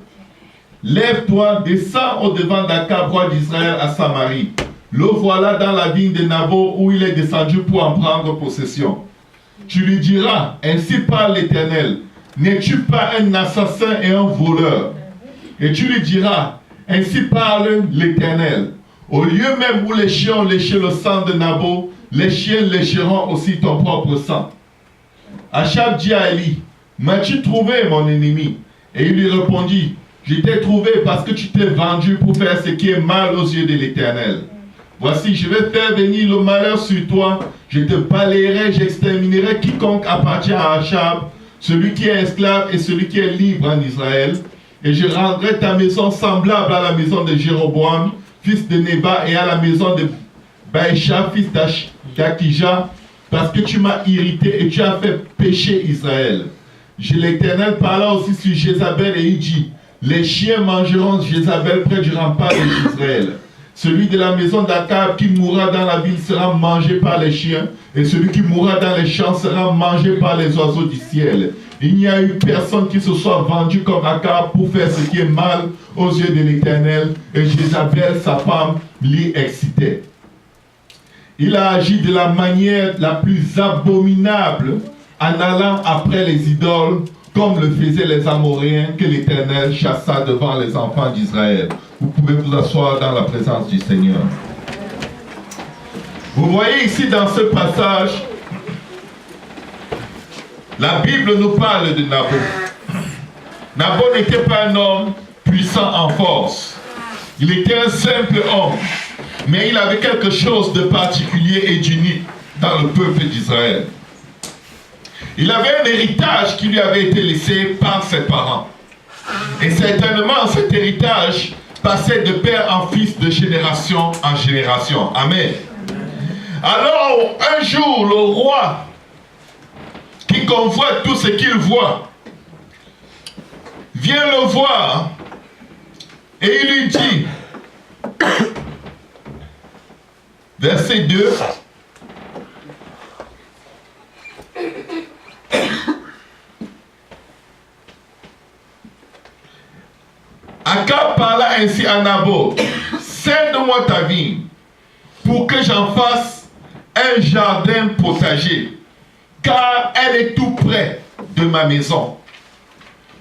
Lève-toi, descends au-devant d'Akab, roi d'Israël, à Samarie. Le voilà dans la vigne de Naboth où il est descendu pour en prendre possession. Tu lui diras, ainsi parle l'Éternel, n'es-tu pas un assassin et un voleur? Et tu lui diras, ainsi parle l'Éternel, au lieu même où les chiens ont léché le sang de Naboth, les chiens lécheront aussi ton propre sang. Achab dit à Élie, m'as-tu trouvé mon ennemi? Et il lui répondit, je t'ai trouvé parce que tu t'es vendu pour faire ce qui est mal aux yeux de l'Éternel. Voici, je vais faire venir le malheur sur toi, je te balayerai, j'exterminerai quiconque appartient à Achab, celui qui est esclave et celui qui est libre en Israël, et je rendrai ta maison semblable à la maison de Jéroboam, fils de Nébat, et à la maison de Baïcha, fils d'Akija, parce que tu m'as irrité et tu as fait pécher Israël. L'Éternel parla aussi sur Jézabel et il dit, les chiens mangeront Jézabel près du rempart d'Israël. Celui de la maison d'Akab qui mourra dans la ville sera mangé par les chiens, et celui qui mourra dans les champs sera mangé par les oiseaux du ciel. Il n'y a eu personne qui se soit vendu comme Akab pour faire ce qui est mal aux yeux de l'Éternel, et Jézabel, sa femme, l'y excitait. Il a agi de la manière la plus abominable en allant après les idoles, comme le faisaient les Amoréens que l'Éternel chassa devant les enfants d'Israël. Vous pouvez vous asseoir dans la présence du Seigneur. Vous voyez ici dans ce passage, la Bible nous parle de Naboth. Naboth n'était pas un homme puissant en force. Il était un simple homme, mais il avait quelque chose de particulier et d'unique dans le peuple d'Israël. Il avait un héritage qui lui avait été laissé par ses parents. Et certainement, cet héritage passait de père en fils, de génération en génération. Amen. Alors, un jour, le roi, qui convoite tout ce qu'il voit, vient le voir et il lui dit, verset 2, Akab parla ainsi à Naboth, cède-moi ta vigne pour que j'en fasse un jardin potager, car elle est tout près de ma maison.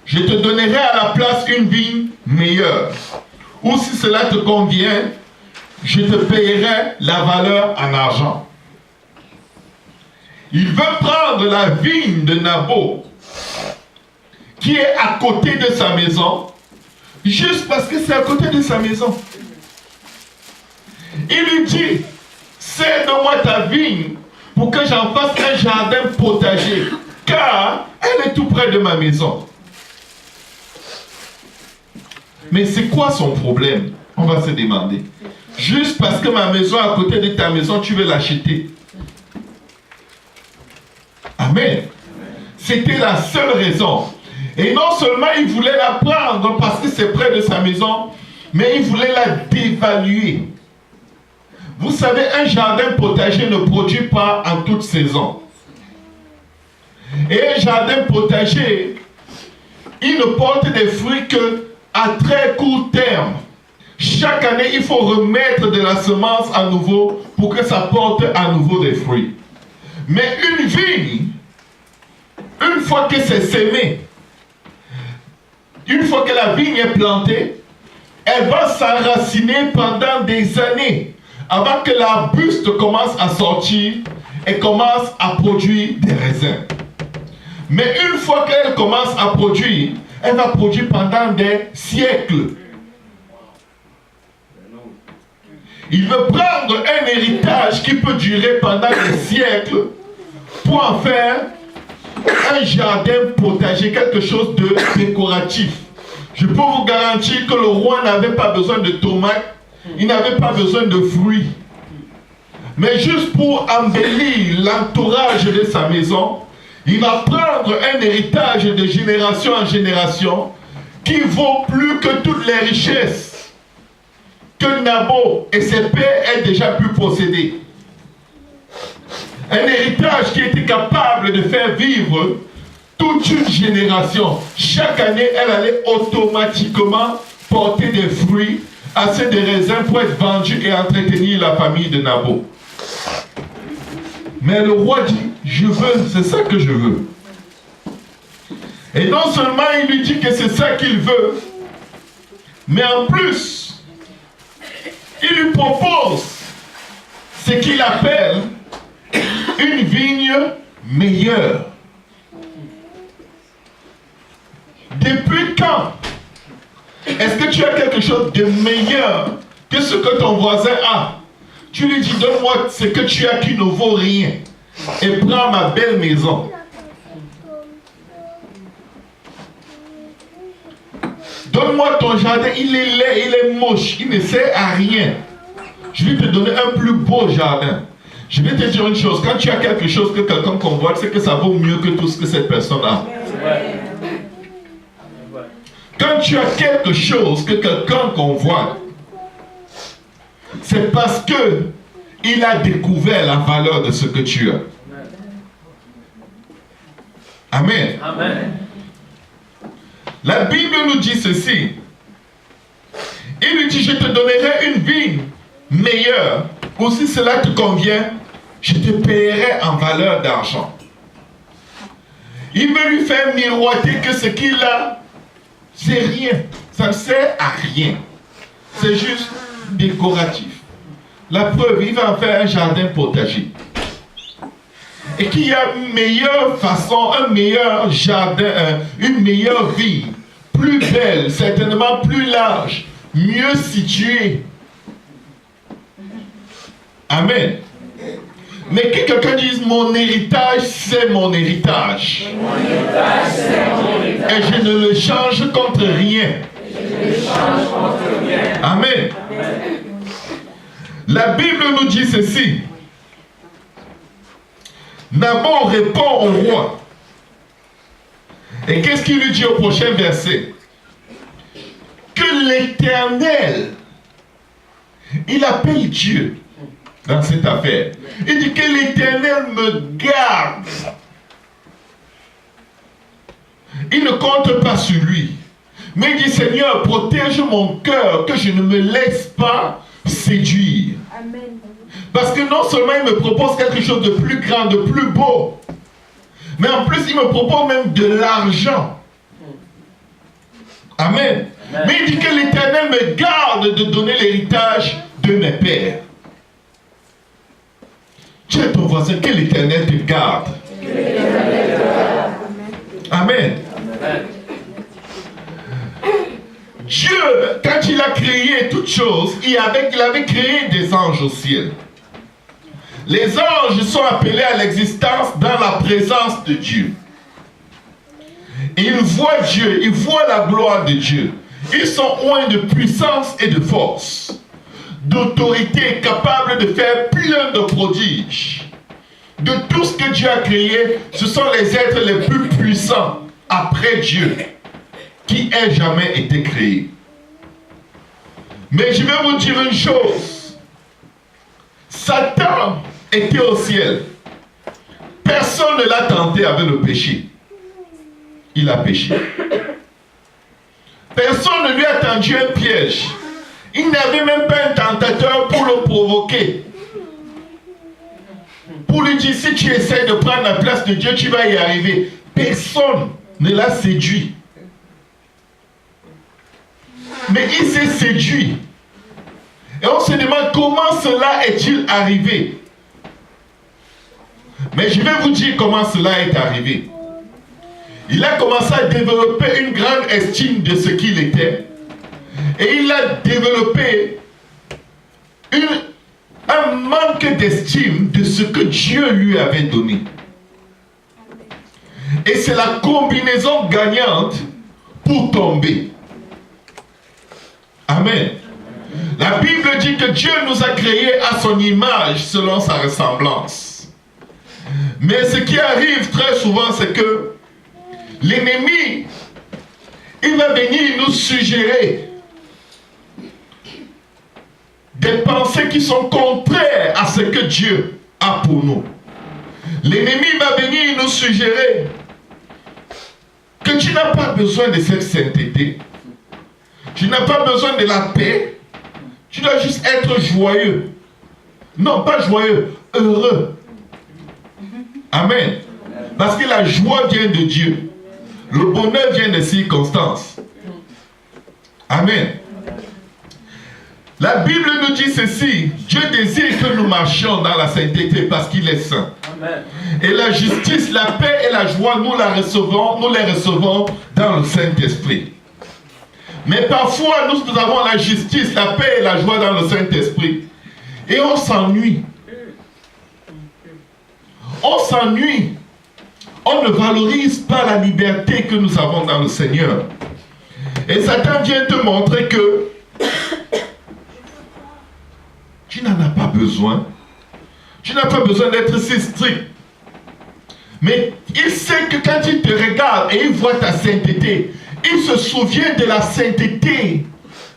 Je te donnerai à la place une vigne meilleure, ou si cela te convient, je te payerai la valeur en argent. Il veut prendre la vigne de Naboth, qui est à côté de sa maison, juste parce que c'est à côté de sa maison. Il lui dit, cède-moi ta vigne pour que j'en fasse un jardin potager, car elle est tout près de ma maison. Mais c'est quoi son problème? On va se demander. Juste parce que ma maison est à côté de ta maison, tu veux l'acheter. Amen. C'était la seule raison. Et non seulement il voulait la prendre parce que c'est près de sa maison, mais il voulait la dévaluer. Vous savez, un jardin potager ne produit pas en toute saison. Et un jardin potager, il ne porte des fruits qu'à très court terme. Chaque année, il faut remettre de la semence à nouveau pour que ça porte à nouveau des fruits. Mais une vigne, une fois que c'est semé, une fois que la vigne est plantée, elle va s'enraciner pendant des années avant que l'arbuste commence à sortir et commence à produire des raisins. Mais une fois qu'elle commence à produire, elle va produire pendant des siècles. Il veut prendre un héritage qui peut durer pendant des siècles pour en faire un jardin potager, quelque chose de décoratif. Je peux vous garantir que le roi n'avait pas besoin de tomates, il n'avait pas besoin de fruits. Mais juste pour embellir l'entourage de sa maison, il va prendre un héritage de génération en génération qui vaut plus que toutes les richesses que Nabot et ses pères aient déjà pu posséder. Un héritage qui était capable de faire vivre toute une génération. Chaque année, elle allait automatiquement porter des fruits, assez de raisins pour être vendus et entretenir la famille de Nabot. Mais le roi dit, je veux, c'est ça que je veux. Et non seulement il lui dit que c'est ça qu'il veut, mais en plus, il lui propose ce qu'il appelle une vigne meilleure. Depuis quand est-ce que tu as quelque chose de meilleur que ce que ton voisin a? Tu lui dis, donne-moi ce que tu as qui ne vaut rien et prends ma belle maison. Donne-moi ton jardin, il est laid, il est moche, il ne sert à rien. Je vais te donner un plus beau jardin. Je vais te dire une chose, quand tu as quelque chose que quelqu'un convoite, c'est que ça vaut mieux que tout ce que cette personne a. Quand tu as quelque chose que quelqu'un convoite, c'est parce que il a découvert la valeur de ce que tu as. Amen. Amen. La Bible nous dit ceci. Il lui dit, je te donnerai une vigne meilleure. Ou si cela te convient, je te paierai en valeur d'argent. Il veut lui faire miroiter que ce qu'il a, c'est rien. Ça ne sert à rien. C'est juste décoratif. La preuve, il va en faire un jardin potager. Et qu'il y a une meilleure façon, un meilleur jardin, une meilleure vie, plus belle, certainement plus large, mieux située. Amen. Mais que quelqu'un dise, mon héritage, c'est mon héritage. Mon héritage, c'est mon héritage. Et je ne le change contre rien. Je ne change contre rien. Amen. La Bible nous dit ceci. Nabot répond au roi. Et qu'est-ce qu'il lui dit au prochain verset? Que l'Éternel, il appelle Dieu dans cette affaire. Il dit que l'Éternel me garde. Il ne compte pas sur lui. Mais il dit, Seigneur, protège mon cœur, que je ne me laisse pas séduire. Amen. Parce que non seulement il me propose quelque chose de plus grand, de plus beau, mais en plus il me propose même de l'argent. Amen. Amen. Mais il dit que l'Éternel me garde de donner l'héritage de mes pères. Tu es ton voisin, que l'Éternel te garde. Amen. Amen. Dieu, quand il a créé toutes choses, il avait créé des anges au ciel. Les anges sont appelés à l'existence dans la présence de Dieu. Et ils voient Dieu, ils voient la gloire de Dieu. Ils sont oints de puissance et de force, d'autorité, capables de faire plein de prodiges. De tout ce que Dieu a créé, ce sont les êtres les plus puissants après Dieu qui ait jamais été créé. Mais je vais vous dire une chose. Satan était au ciel. Personne ne l'a tenté avec le péché. Il a péché. Personne ne lui a tendu un piège. Il n'avait même pas un tentateur pour le provoquer. Pour lui dire, si tu essaies de prendre la place de Dieu, tu vas y arriver. Personne ne l'a séduit. Mais il s'est séduit. Et on se demande comment cela est-il arrivé. Mais je vais vous dire comment cela est arrivé. Il a commencé à développer une grande estime de ce qu'il était. Et il a développé un manque d'estime de ce que Dieu lui avait donné. Et c'est la combinaison gagnante pour tomber. Amen. La Bible dit que Dieu nous a créés à son image selon sa ressemblance. Mais ce qui arrive très souvent, c'est que l'ennemi, il va venir nous suggérer des pensées qui sont contraires à ce que Dieu a pour nous. L'ennemi va venir nous suggérer que tu n'as pas besoin de cette sainteté. Tu n'as pas besoin de la paix. Tu dois juste être joyeux. Non, pas joyeux, heureux. Amen. Parce que la joie vient de Dieu. Le bonheur vient des circonstances. Amen. La Bible nous dit ceci. Dieu désire que nous marchions dans la sainteté parce qu'il est saint. Amen. Et la justice, la paix et la joie, nous les recevons dans le Saint-Esprit. Mais parfois, nous avons la justice, la paix et la joie dans le Saint-Esprit. Et on s'ennuie. On s'ennuie. On ne valorise pas la liberté que nous avons dans le Seigneur. Et Satan vient te montrer que tu n'en as pas besoin. Tu n'as pas besoin d'être si strict. Mais il sait que quand il te regarde et il voit ta sainteté, il se souvient de la sainteté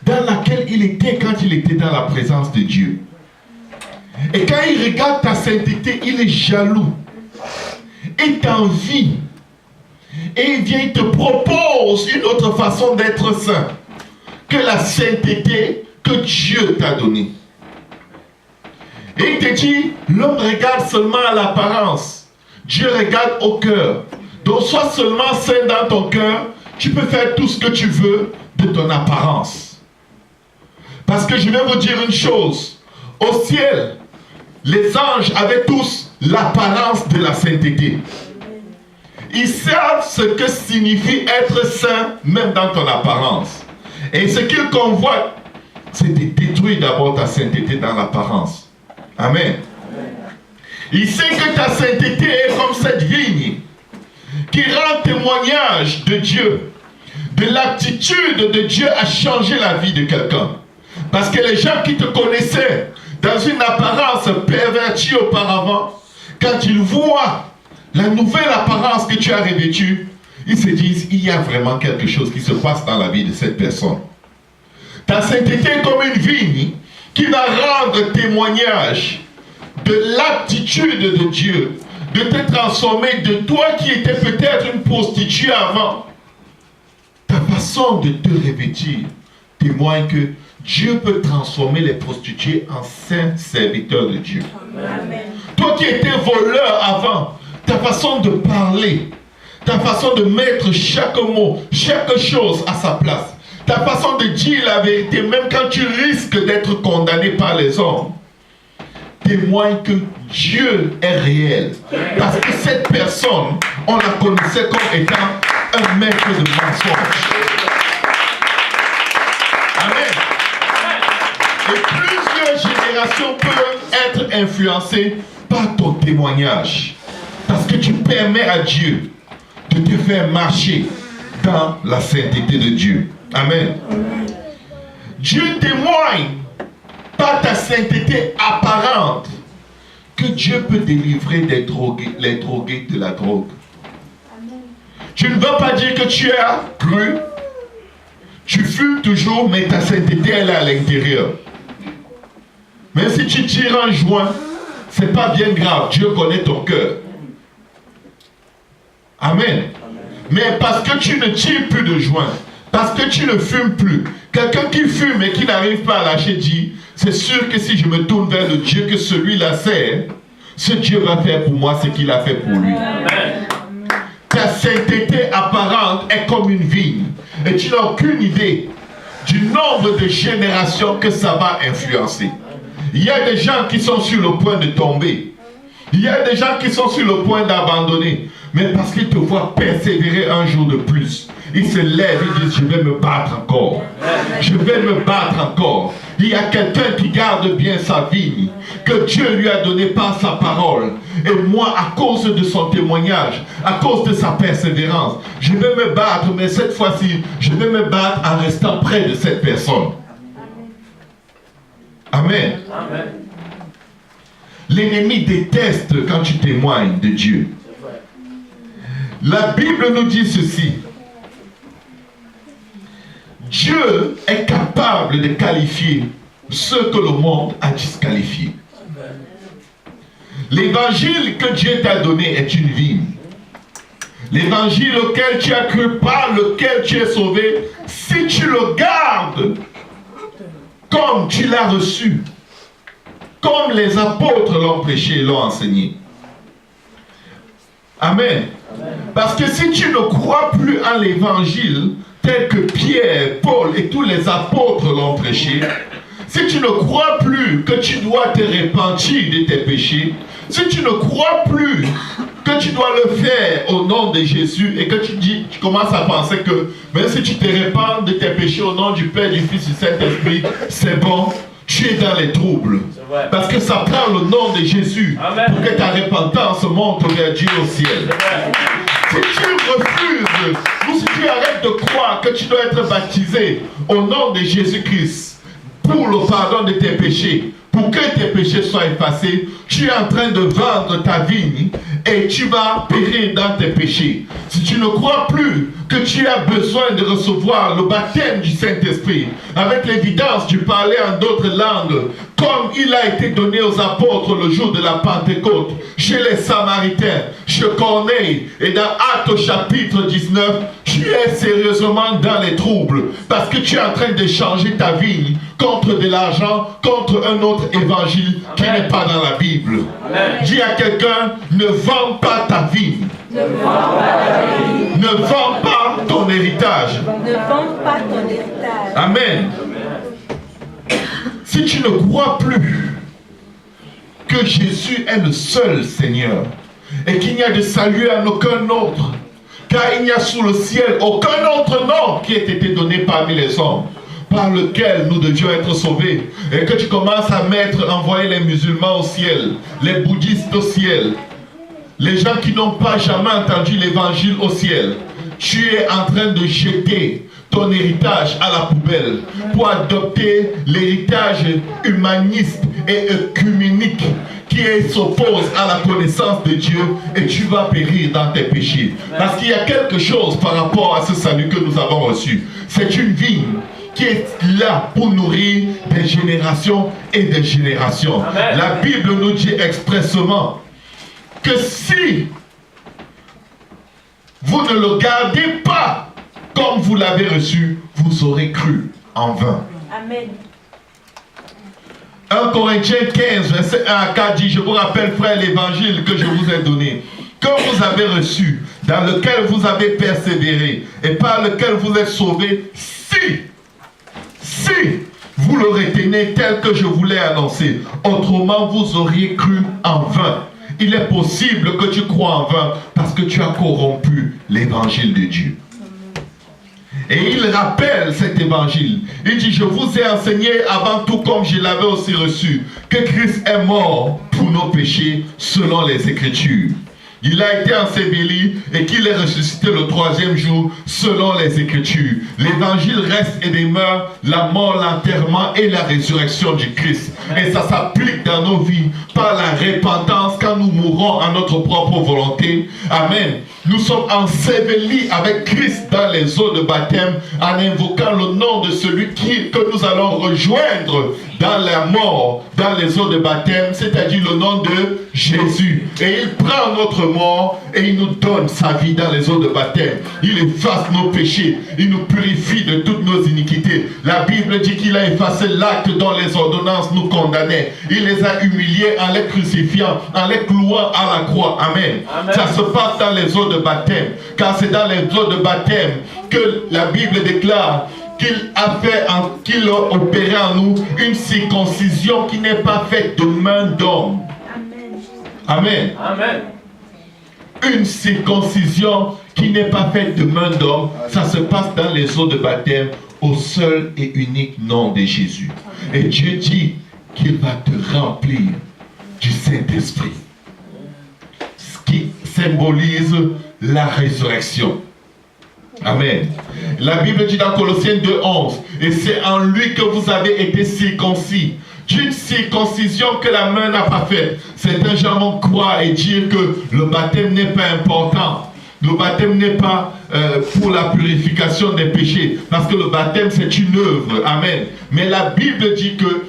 dans laquelle il était quand il était dans la présence de Dieu. Et quand il regarde ta sainteté, il est jaloux. Il t'envie. Et il vient, il te propose une autre façon d'être saint que la sainteté que Dieu t'a donnée. Et il te dit, l'homme regarde seulement à l'apparence. Dieu regarde au cœur. Donc sois seulement saint dans ton cœur. Tu peux faire tout ce que tu veux de ton apparence. Parce que je vais vous dire une chose. Au ciel, les anges avaient tous l'apparence de la sainteté. Ils savent ce que signifie être saint, même dans ton apparence. Et ce qu'ils convoitent, c'est de détruire d'abord ta sainteté dans l'apparence. Amen. Il sait que ta sainteté est comme cette vigne qui rend témoignage de Dieu, de l'aptitude de Dieu à changer la vie de quelqu'un. Parce que les gens qui te connaissaient dans une apparence pervertie auparavant, quand ils voient la nouvelle apparence que tu as revêtue, ils se disent, il y a vraiment quelque chose qui se passe dans la vie de cette personne. Ta sainteté est comme une vigne qui va rendre témoignage de l'aptitude de Dieu, de te transformer de toi qui étais peut-être une prostituée avant. Ta façon de te revêtir témoigne que Dieu peut transformer les prostituées en saints serviteurs de Dieu. Amen. Toi qui étais voleur avant, ta façon de parler, ta façon de mettre chaque mot, chaque chose à sa place, ta façon de dire la vérité, même quand tu risques d'être condamné par les hommes, témoigne que Dieu est réel. Parce que cette personne, on la connaissait comme étant un maître de mensonge. Amen. Et plusieurs générations peuvent être influencées par ton témoignage. Parce que tu permets à Dieu de te faire marcher dans la sainteté de Dieu. Amen. Dieu témoigne par ta sainteté apparente que Dieu peut délivrer les drogués de la drogue. Amen. Tu ne vas pas dire que tu as cru, tu fumes toujours, mais ta sainteté elle est à l'intérieur. Même si tu tires un joint, c'est pas bien grave. Dieu connaît ton cœur. Amen. Mais parce que tu ne tires plus de joint, parce que tu ne fumes plus, quelqu'un qui fume et qui n'arrive pas à lâcher dit, c'est sûr que si je me tourne vers le Dieu que celui-là sert, ce Dieu va faire pour moi ce qu'il a fait pour lui. Amen. Ta sainteté apparente est comme une vigne et tu n'as aucune idée du nombre de générations que ça va influencer. Il y a des gens qui sont sur le point de tomber. Il y a des gens qui sont sur le point d'abandonner. Mais parce qu'ils te voient persévérer un jour de plus, ils se lèvent et disent, je vais me battre encore. Je vais me battre encore. Il y a quelqu'un qui garde bien sa vigne, que Dieu lui a donné par sa parole. Et moi, à cause de son témoignage, à cause de sa persévérance, je vais me battre, mais cette fois-ci, je vais me battre en restant près de cette personne. Amen. Amen. L'ennemi déteste quand tu témoignes de Dieu. La Bible nous dit ceci. Dieu est capable de qualifier ce que le monde a disqualifié. L'évangile que Dieu t'a donné est une vigne. L'évangile auquel tu as cru, par lequel tu es sauvé, si tu le gardes comme tu l'as reçu, comme les apôtres l'ont prêché et l'ont enseigné. Amen. Parce que si tu ne crois plus en l'évangile tel que Pierre, Paul et tous les apôtres l'ont prêché, si tu ne crois plus que tu dois te repentir de tes péchés, si tu ne crois plus que tu dois le faire au nom de Jésus et que tu commences à penser que même si tu te repens de tes péchés au nom du Père, du Fils et du Saint-Esprit, c'est bon, tu es dans les troubles. Parce que ça prend le nom de Jésus. Amen. Pour que ta repentance monte vers Dieu au ciel. Si tu refuses ou si tu arrêtes de croire que tu dois être baptisé au nom de Jésus-Christ pour le pardon de tes péchés, pour que tes péchés soient effacés, tu es en train de vendre ta vigne et tu vas périr dans tes péchés. Si tu ne crois plus que tu as besoin de recevoir le baptême du Saint-Esprit avec l'évidence du parler en d'autres langues, comme il a été donné aux apôtres le jour de la Pentecôte, chez les Samaritains, chez Corneille, et dans Actes chapitre 19, tu es sérieusement dans les troubles, parce que tu es en train d'échanger ta vigne contre de l'argent, contre un autre évangile qui n'est pas dans la Bible. Amen. Dis à quelqu'un, ne vends pas ta vigne. Ne vends pas ton héritage. Ne vends pas ton héritage. Amen. Si tu ne crois plus que Jésus est le seul Seigneur et qu'il n'y a de salut en aucun autre, car il n'y a sous le ciel aucun autre nom qui ait été donné parmi les hommes par lequel nous devions être sauvés, et que tu commences à envoyer les musulmans au ciel, les bouddhistes au ciel, les gens qui n'ont pas jamais entendu l'évangile au ciel, tu es en train de jeter ton héritage à la poubelle pour adopter l'héritage humaniste et œcuménique qui s'oppose à la connaissance de Dieu, et tu vas périr dans tes péchés. Parce qu'il y a quelque chose par rapport à ce salut que nous avons reçu. C'est une vigne qui est là pour nourrir des générations et des générations. Amen. La Bible nous dit expressément que si vous ne le gardez pas comme vous l'avez reçu, vous aurez cru en vain. Amen. 1 Corinthiens 15, verset 1 à 4 dit, je vous rappelle, frère, l'évangile que je vous ai donné, que vous avez reçu, dans lequel vous avez persévéré, et par lequel vous êtes sauvés, si vous le retenez tel que je vous l'ai annoncé, autrement vous auriez cru en vain. Il est possible que tu crois en vain parce que tu as corrompu l'évangile de Dieu. Et il rappelle cet évangile. Il dit, je vous ai enseigné avant tout comme je l'avais aussi reçu, que Christ est mort pour nos péchés selon les Écritures. Il a été enseveli et qu'il est ressuscité le 3e jour selon les Écritures. L'évangile reste et demeure la mort, l'enterrement et la résurrection du Christ. Et ça s'applique dans nos vies par la repentance quand nous mourrons à notre propre volonté. Amen. Nous sommes ensevelis avec Christ dans les eaux de baptême en invoquant le nom de celui celui que nous allons rejoindre dans la mort, dans les eaux de baptême, c'est-à-dire le nom de Jésus. Et il prend notre mort et il nous donne sa vie dans les eaux de baptême. Il efface nos péchés, il nous purifie de toutes nos iniquités. La Bible dit qu'il a effacé l'acte dont les ordonnances nous condamnaient. Il les a humiliés en les crucifiant, en les clouant à la croix. Amen. Amen. Ça se passe dans les eaux de baptême, car c'est dans les eaux de baptême que la Bible déclare qu'il a opéré en nous une circoncision qui n'est pas faite de main d'homme. Amen. Amen. Une circoncision qui n'est pas faite de main d'homme, ça se passe dans les eaux de baptême au seul et unique nom de Jésus. Et Dieu dit qu'il va te remplir du Saint-Esprit, ce qui symbolise la résurrection. Amen. La Bible dit dans Colossiens 2:11, et c'est en lui que vous avez été circoncis, d'une circoncision que la main n'a pas faite. Certains gens vont croire et dire que le baptême n'est pas important. Le baptême n'est pas pour la purification des péchés, parce que le baptême c'est une œuvre. Amen. Mais la Bible dit que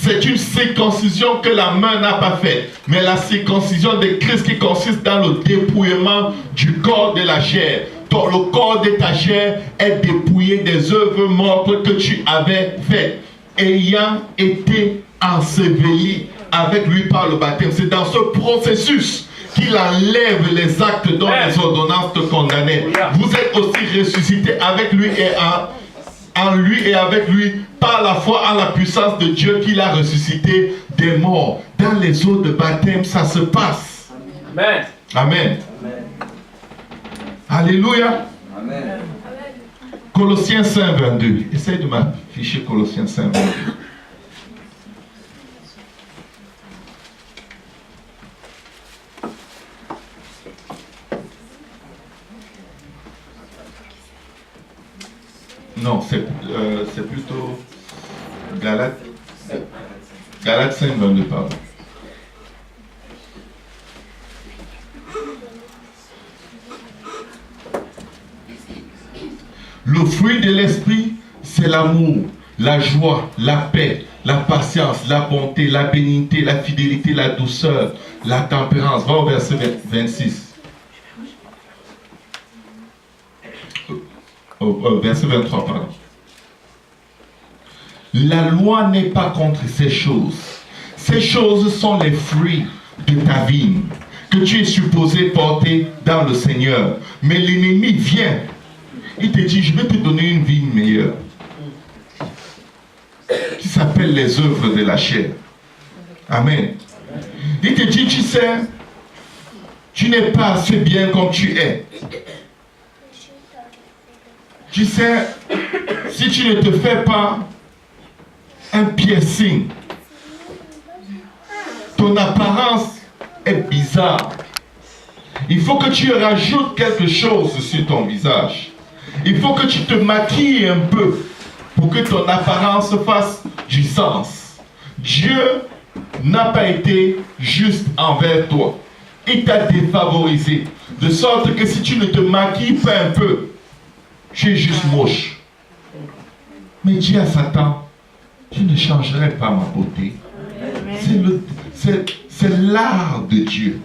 c'est une circoncision que la main n'a pas faite, mais la circoncision de Christ qui consiste dans le dépouillement du corps de la chair. Le corps de ta chair est dépouillé des œuvres mortes que tu avais faites, ayant été enseveli avec lui par le baptême. C'est dans ce processus qu'il enlève les actes dont les ordonnances te condamnaient. Vous êtes aussi ressuscités avec lui et en lui et avec lui par la foi en la puissance de Dieu qu'il a ressuscité des morts. Dans les eaux de baptême, ça se passe. Amen. Amen. Alléluia. Amen. Colossiens 5, 22. Essaye de m'afficher Colossiens 5, 22. Non, c'est plutôt Galates 5, 22, pardon. Le fruit de l'esprit, c'est l'amour, la joie, la paix, la patience, la bonté, la bénignité, la fidélité, la douceur, la tempérance. Va au verset 26. Verset 23, pardon. La loi n'est pas contre ces choses. Ces choses sont les fruits de ta vigne que tu es supposé porter dans le Seigneur. Mais l'ennemi vient. Il te dit, je vais te donner une vie meilleure, qui s'appelle les œuvres de la chair. Amen. Il te dit, tu sais, tu n'es pas assez bien comme tu es. Tu sais, si tu ne te fais pas un piercing, ton apparence est bizarre. Il faut que tu rajoutes quelque chose sur ton visage. Il faut que tu te maquilles un peu pour que ton apparence fasse du sens. Dieu n'a pas été juste envers toi. Il t'a défavorisé. De sorte que si tu ne te maquilles pas un peu, tu es juste moche. Mais dis à Satan, je ne changerai pas ma beauté. C'est l'art de Dieu.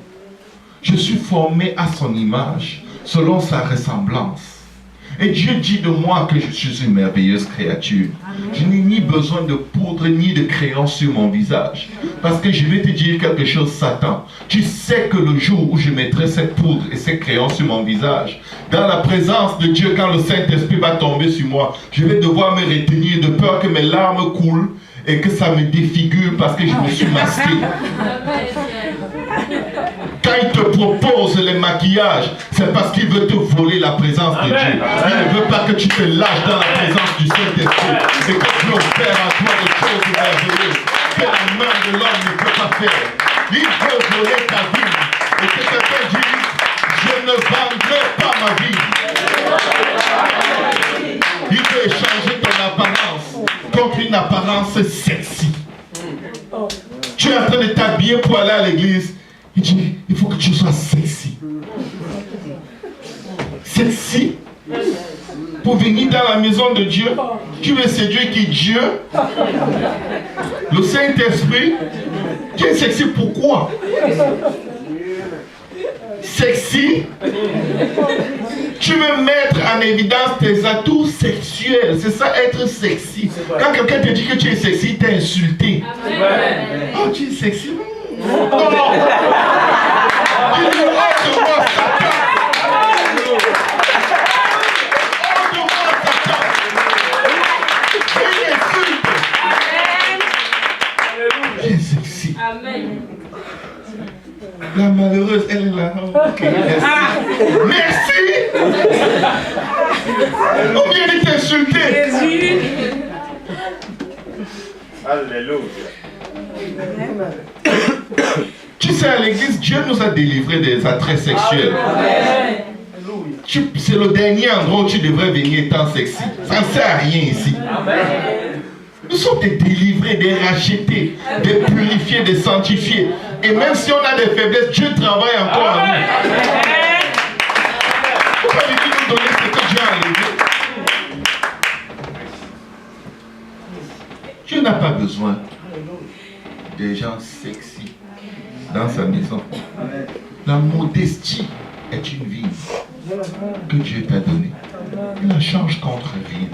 Je suis formé à son image, selon sa ressemblance. Et Dieu dit de moi que je suis une merveilleuse créature. Je n'ai ni besoin de poudre ni de crayon sur mon visage. Parce que je vais te dire quelque chose, Satan. Tu sais que le jour où je mettrai cette poudre et ces crayons sur mon visage, dans la présence de Dieu, quand le Saint-Esprit va tomber sur moi, je vais devoir me retenir de peur que mes larmes coulent et que ça me défigure parce que je me suis masqué. Quand il te propose les maquillages, c'est parce qu'il veut te voler la présence de Dieu. Il ne veut pas que tu te lâches dans la présence du Saint-Esprit et que Dieu opère à toi des choses merveilleuses que la main de l'homme ne peut pas faire. Il veut voler ta vie et que quelqu'un dise, je ne vendrai pas ma vie. Il veut échanger ton apparence contre une apparence sexy. Tu es en train de t'habiller pour aller à l'église. Il dit, il faut que tu sois sexy. Sexy. pour venir dans la maison de Dieu. Tu veux séduire qui? Dieu? Le Saint-Esprit? Tu es sexy, pourquoi? Sexy? Tu veux mettre en évidence tes atouts sexuels. C'est ça, être sexy. Quand quelqu'un te dit que tu es sexy, t'es insulté. Oh, tu es sexy? Non. Tu dis, oh, de moi, Satan. Oh, de moi, Satan. Tu insultes. Tu es sexy. Amen. La malheureuse, elle est là. Ok, merci. On vient de t'insulter. Jésus. Alléluia. Tu sais, à l'église, Dieu nous a délivrés des attraits sexuels. C'est le dernier endroit où tu devrais venir étant sexy. Ça ne sert à rien ici. Nous sommes des délivrés, des rachetés, des purifiés, des sanctifiés. Et même si on a des faiblesses, Dieu travaille encore en nous. Pourquoi veut-il nous donner ce que Dieu a enlevé? Dieu n'a pas besoin des gens sexy dans sa maison. La modestie est une vie que Dieu t'a donnée. Il la change contre rien.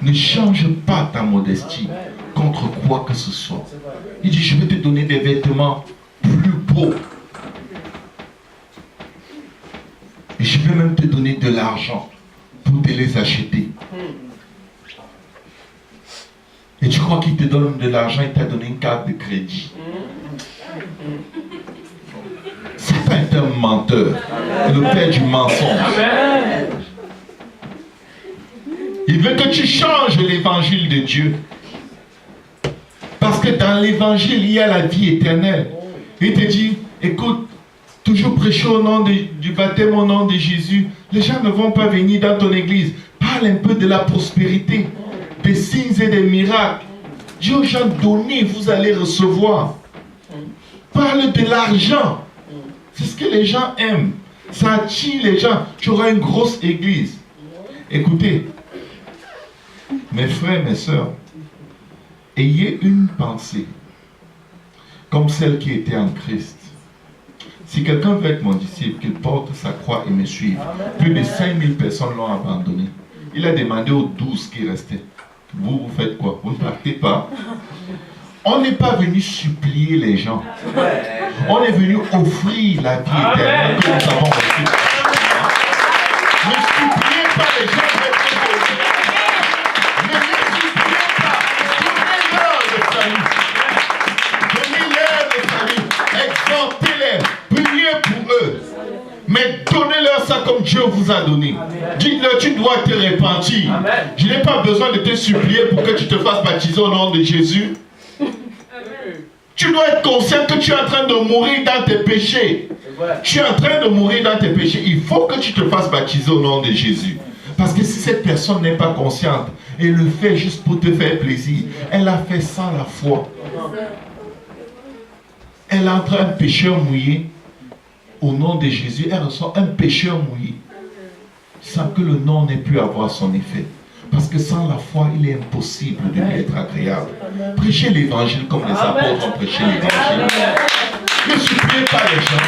Ne change pas ta modestie contre quoi que ce soit. Il dit, je vais te donner des vêtements plus beaux. Et je vais même te donner de l'argent pour te les acheter. Et tu crois qu'il te donne de l'argent, il t'a donné une carte de crédit. Satan est un menteur, le père du mensonge. Il veut que tu changes l'évangile de Dieu. Parce que dans l'évangile, il y a la vie éternelle. Il te dit, écoute, toujours prêcher au nom du baptême au nom de Jésus. Les gens ne vont pas venir dans ton église. Parle un peu de la prospérité, des signes et des miracles. Dis aux gens, donnez, vous allez recevoir. Parle de l'argent. C'est ce que les gens aiment. Ça attire les gens. Tu auras une grosse église. Écoutez, mes frères, mes sœurs, ayez une pensée comme celle qui était en Christ. Si quelqu'un veut être mon disciple, qu'il porte sa croix et me suive. Plus de 5000 personnes l'ont abandonné. Il a demandé aux 12 qui restaient. Vous faites quoi? Vous ne partez pas. On n'est pas venu supplier les gens. On est venu offrir la vie éternelle que nous avons reçue. Ne suppliez pas les gens. Ne les suppliez pas. Donnez-leur le salut. Donnez-leur le salut. Exhortez-les. Priez pour eux. Mais donnez-leur ça comme Dieu vous a donné. Dites-leur, tu dois te repentir. Je n'ai pas besoin de te supplier pour que tu te fasses baptiser au nom de Jésus. Tu dois être conscient que tu es en train de mourir dans tes péchés. Tu es en train de mourir dans tes péchés. Il faut que tu te fasses baptiser au nom de Jésus. Parce que si cette personne n'est pas consciente et le fait juste pour te faire plaisir, elle a fait sans la foi. Elle entre un pécheur mouillé. Au nom de Jésus, elle reçoit un pécheur mouillé. Sans que le nom n'ait pu avoir son effet. Parce que sans la foi, il est impossible de lui être agréable. Prêchez l'évangile comme les apôtres ont prêché l'évangile. Ne suppliez pas les gens.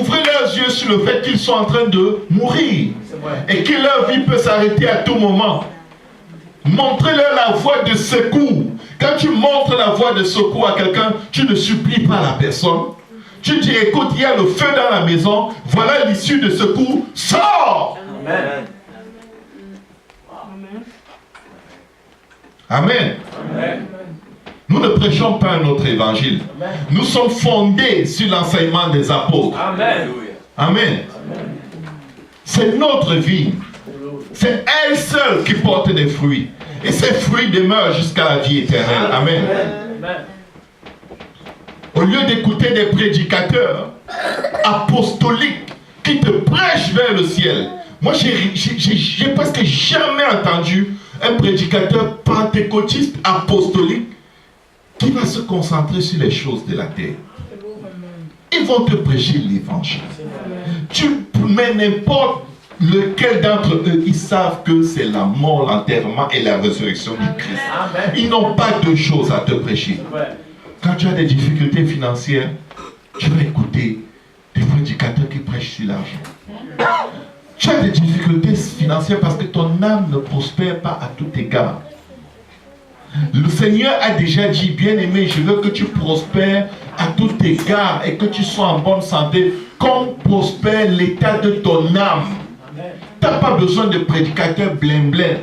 Ouvrez leurs yeux sur le fait qu'ils sont en train de mourir. Et que leur vie peut s'arrêter à tout moment. Montrez-leur la voie de secours. Quand tu montres la voie de secours à quelqu'un, tu ne supplies pas la personne. Tu dis, écoute, il y a le feu dans la maison. Voilà l'issue de secours. Sors! Amen. Amen. Amen. Nous ne prêchons pas un autre évangile. Amen. Nous sommes fondés sur l'enseignement des apôtres. Amen. Amen. C'est notre vie. C'est elle seule qui porte des fruits. Et ces fruits demeurent jusqu'à la vie éternelle. Amen. Amen. Au lieu d'écouter des prédicateurs apostoliques qui te prêchent vers le ciel. Moi, j'ai presque jamais entendu un prédicateur pentecôtiste apostolique qui va se concentrer sur les choses de la terre. Ils vont te prêcher l'évangile. Tu mais n'importe lequel d'entre eux, ils savent que c'est la mort, l'enterrement et la résurrection du Christ. Ils n'ont pas deux choses à te prêcher. Quand tu as des difficultés financières, tu vas écouter des prédicateurs qui prêchent sur l'argent. Tu as des difficultés financières parce que ton âme ne prospère pas à tout égard. Le Seigneur a déjà dit, bien-aimé, je veux que tu prospères à tout égard et que tu sois en bonne santé, comme prospère l'état de ton âme. Tu n'as pas besoin de prédicateurs blin-blin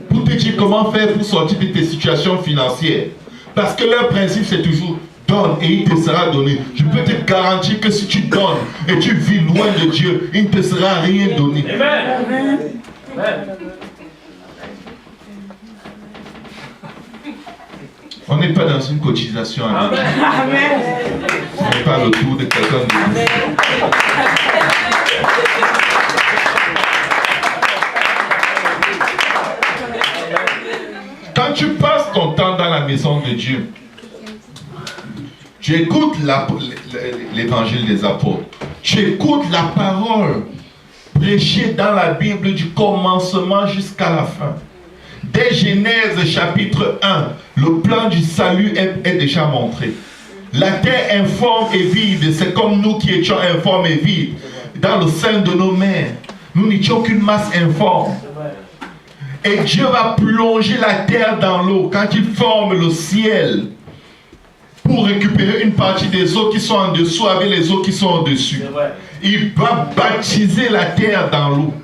pour te dire comment faire pour sortir de tes situations financières. Parce que leur principe, c'est toujours donne et il te sera donné. Je peux te garantir que si tu donnes et tu vis loin de Dieu, il ne te sera rien donné. Amen. On n'est pas dans une cotisation. Amen. On n'est pas autour de quelqu'un de nous. Quand tu passes ton temps dans la maison de Dieu, tu écoutes l'évangile des apôtres, tu écoutes la parole prêchée dans la Bible du commencement jusqu'à la fin. Dès Genèse chapitre 1, le plan du salut est déjà montré. La terre informe et vide, c'est comme nous qui étions informes et vides. Dans le sein de nos mères, nous n'étions qu'une masse informe. Et Dieu va plonger la terre dans l'eau quand il forme le ciel pour récupérer une partie des eaux qui sont en dessous avec les eaux qui sont au-dessus. Il va baptiser la terre dans l'eau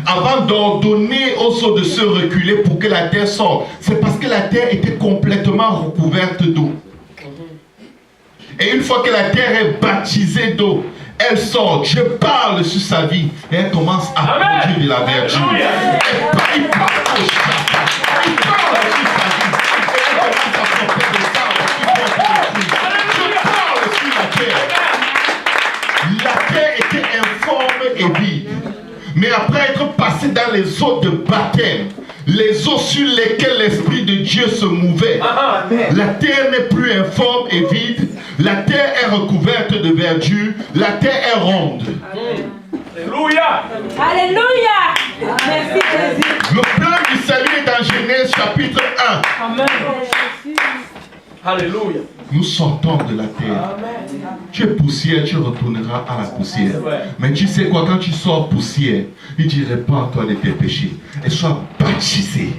avant d'ordonner aux eaux de se reculer pour que la terre sorte. C'est parce que la terre était complètement recouverte d'eau. Et une fois que la terre est baptisée d'eau, elle sort, Dieu parle sur sa vie et elle commence à produire de la verdure. Il parle au chapeau, il parle sur sa vie et elle commence à porter des arbres qui portent des fruits. Dieu parle sur la terre. La terre était informe et vide. Mais après être passé dans les eaux de baptême, les eaux sur lesquelles l'Esprit de Dieu se mouvait, la terre n'est plus informe et vide, la terre est recouverte de verdure, la terre est ronde. Alléluia. Alléluia. Merci Jésus. Le plan du salut est dans Genèse chapitre 1. Amen. Alléluia. Nous sortons de la terre. Tu es poussière, tu retourneras à la poussière. Mais tu sais quoi, quand tu sors poussière, il dit répands-toi de tes péchés et sois baptisé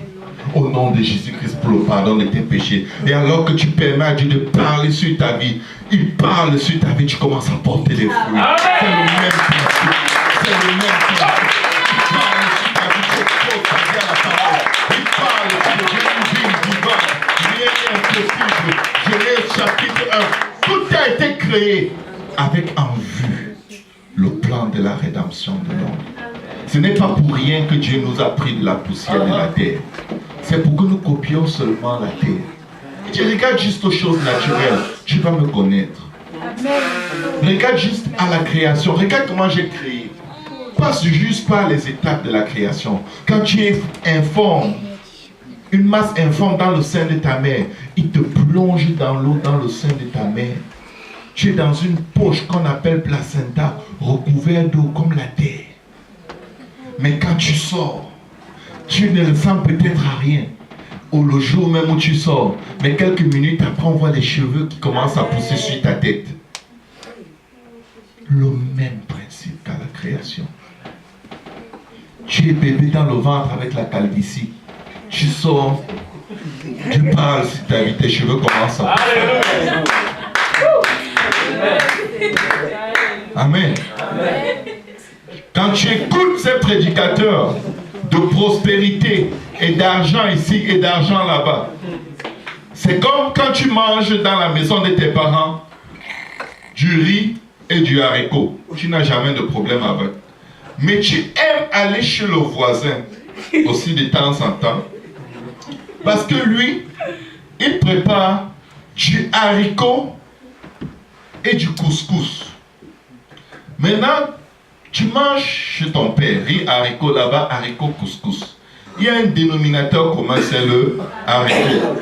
au nom de Jésus-Christ pour le pardon de tes péchés. Et alors que tu permets à Dieu de parler sur ta vie, il parle sur ta vie, tu commences à porter des fruits. C'est le même principe. C'est le même principe. Il parle sur ta vie, tu exposes ta vie à la parole. Il parle, tu deviens une vie vivante. Rien n'est impossible. Genèse chapitre 1. Tout a été créé avec en vue le plan de la rédemption de l'homme. Ce n'est pas pour rien que Dieu nous a pris de la poussière de la terre. C'est pour que nous copions seulement la terre. Tu regardes juste aux choses naturelles, tu vas me connaître. Regarde juste à la création. Regarde comment j'ai créé. Passe juste par les étapes de la création. Quand tu es informe, une masse informe dans le sein de ta mère, il te plonge dans l'eau dans le sein de ta mère. Tu es dans une poche qu'on appelle placenta, recouverte d'eau comme la terre. Mais quand tu sors, tu ne ressembles peut-être à rien. Ou le jour même où tu sors, mais quelques minutes après, on voit les cheveux qui commencent à pousser sur ta tête. Le même principe qu'à la création. Tu es bébé dans le ventre avec la calvitie. Tu sors, tu parles sur ta vie, tes cheveux commencent à pousser. Amen. Quand tu écoutes ces prédicateurs de prospérité et d'argent ici et d'argent là-bas, c'est comme quand tu manges dans la maison de tes parents du riz et du haricot. Tu n'as jamais de problème avec. Mais tu aimes aller chez le voisin aussi de temps en temps parce que lui, il prépare du haricot et du couscous. Maintenant, tu manges chez ton père, riz, haricot là-bas, haricot, couscous. Il y a un dénominateur commun, c'est le haricot.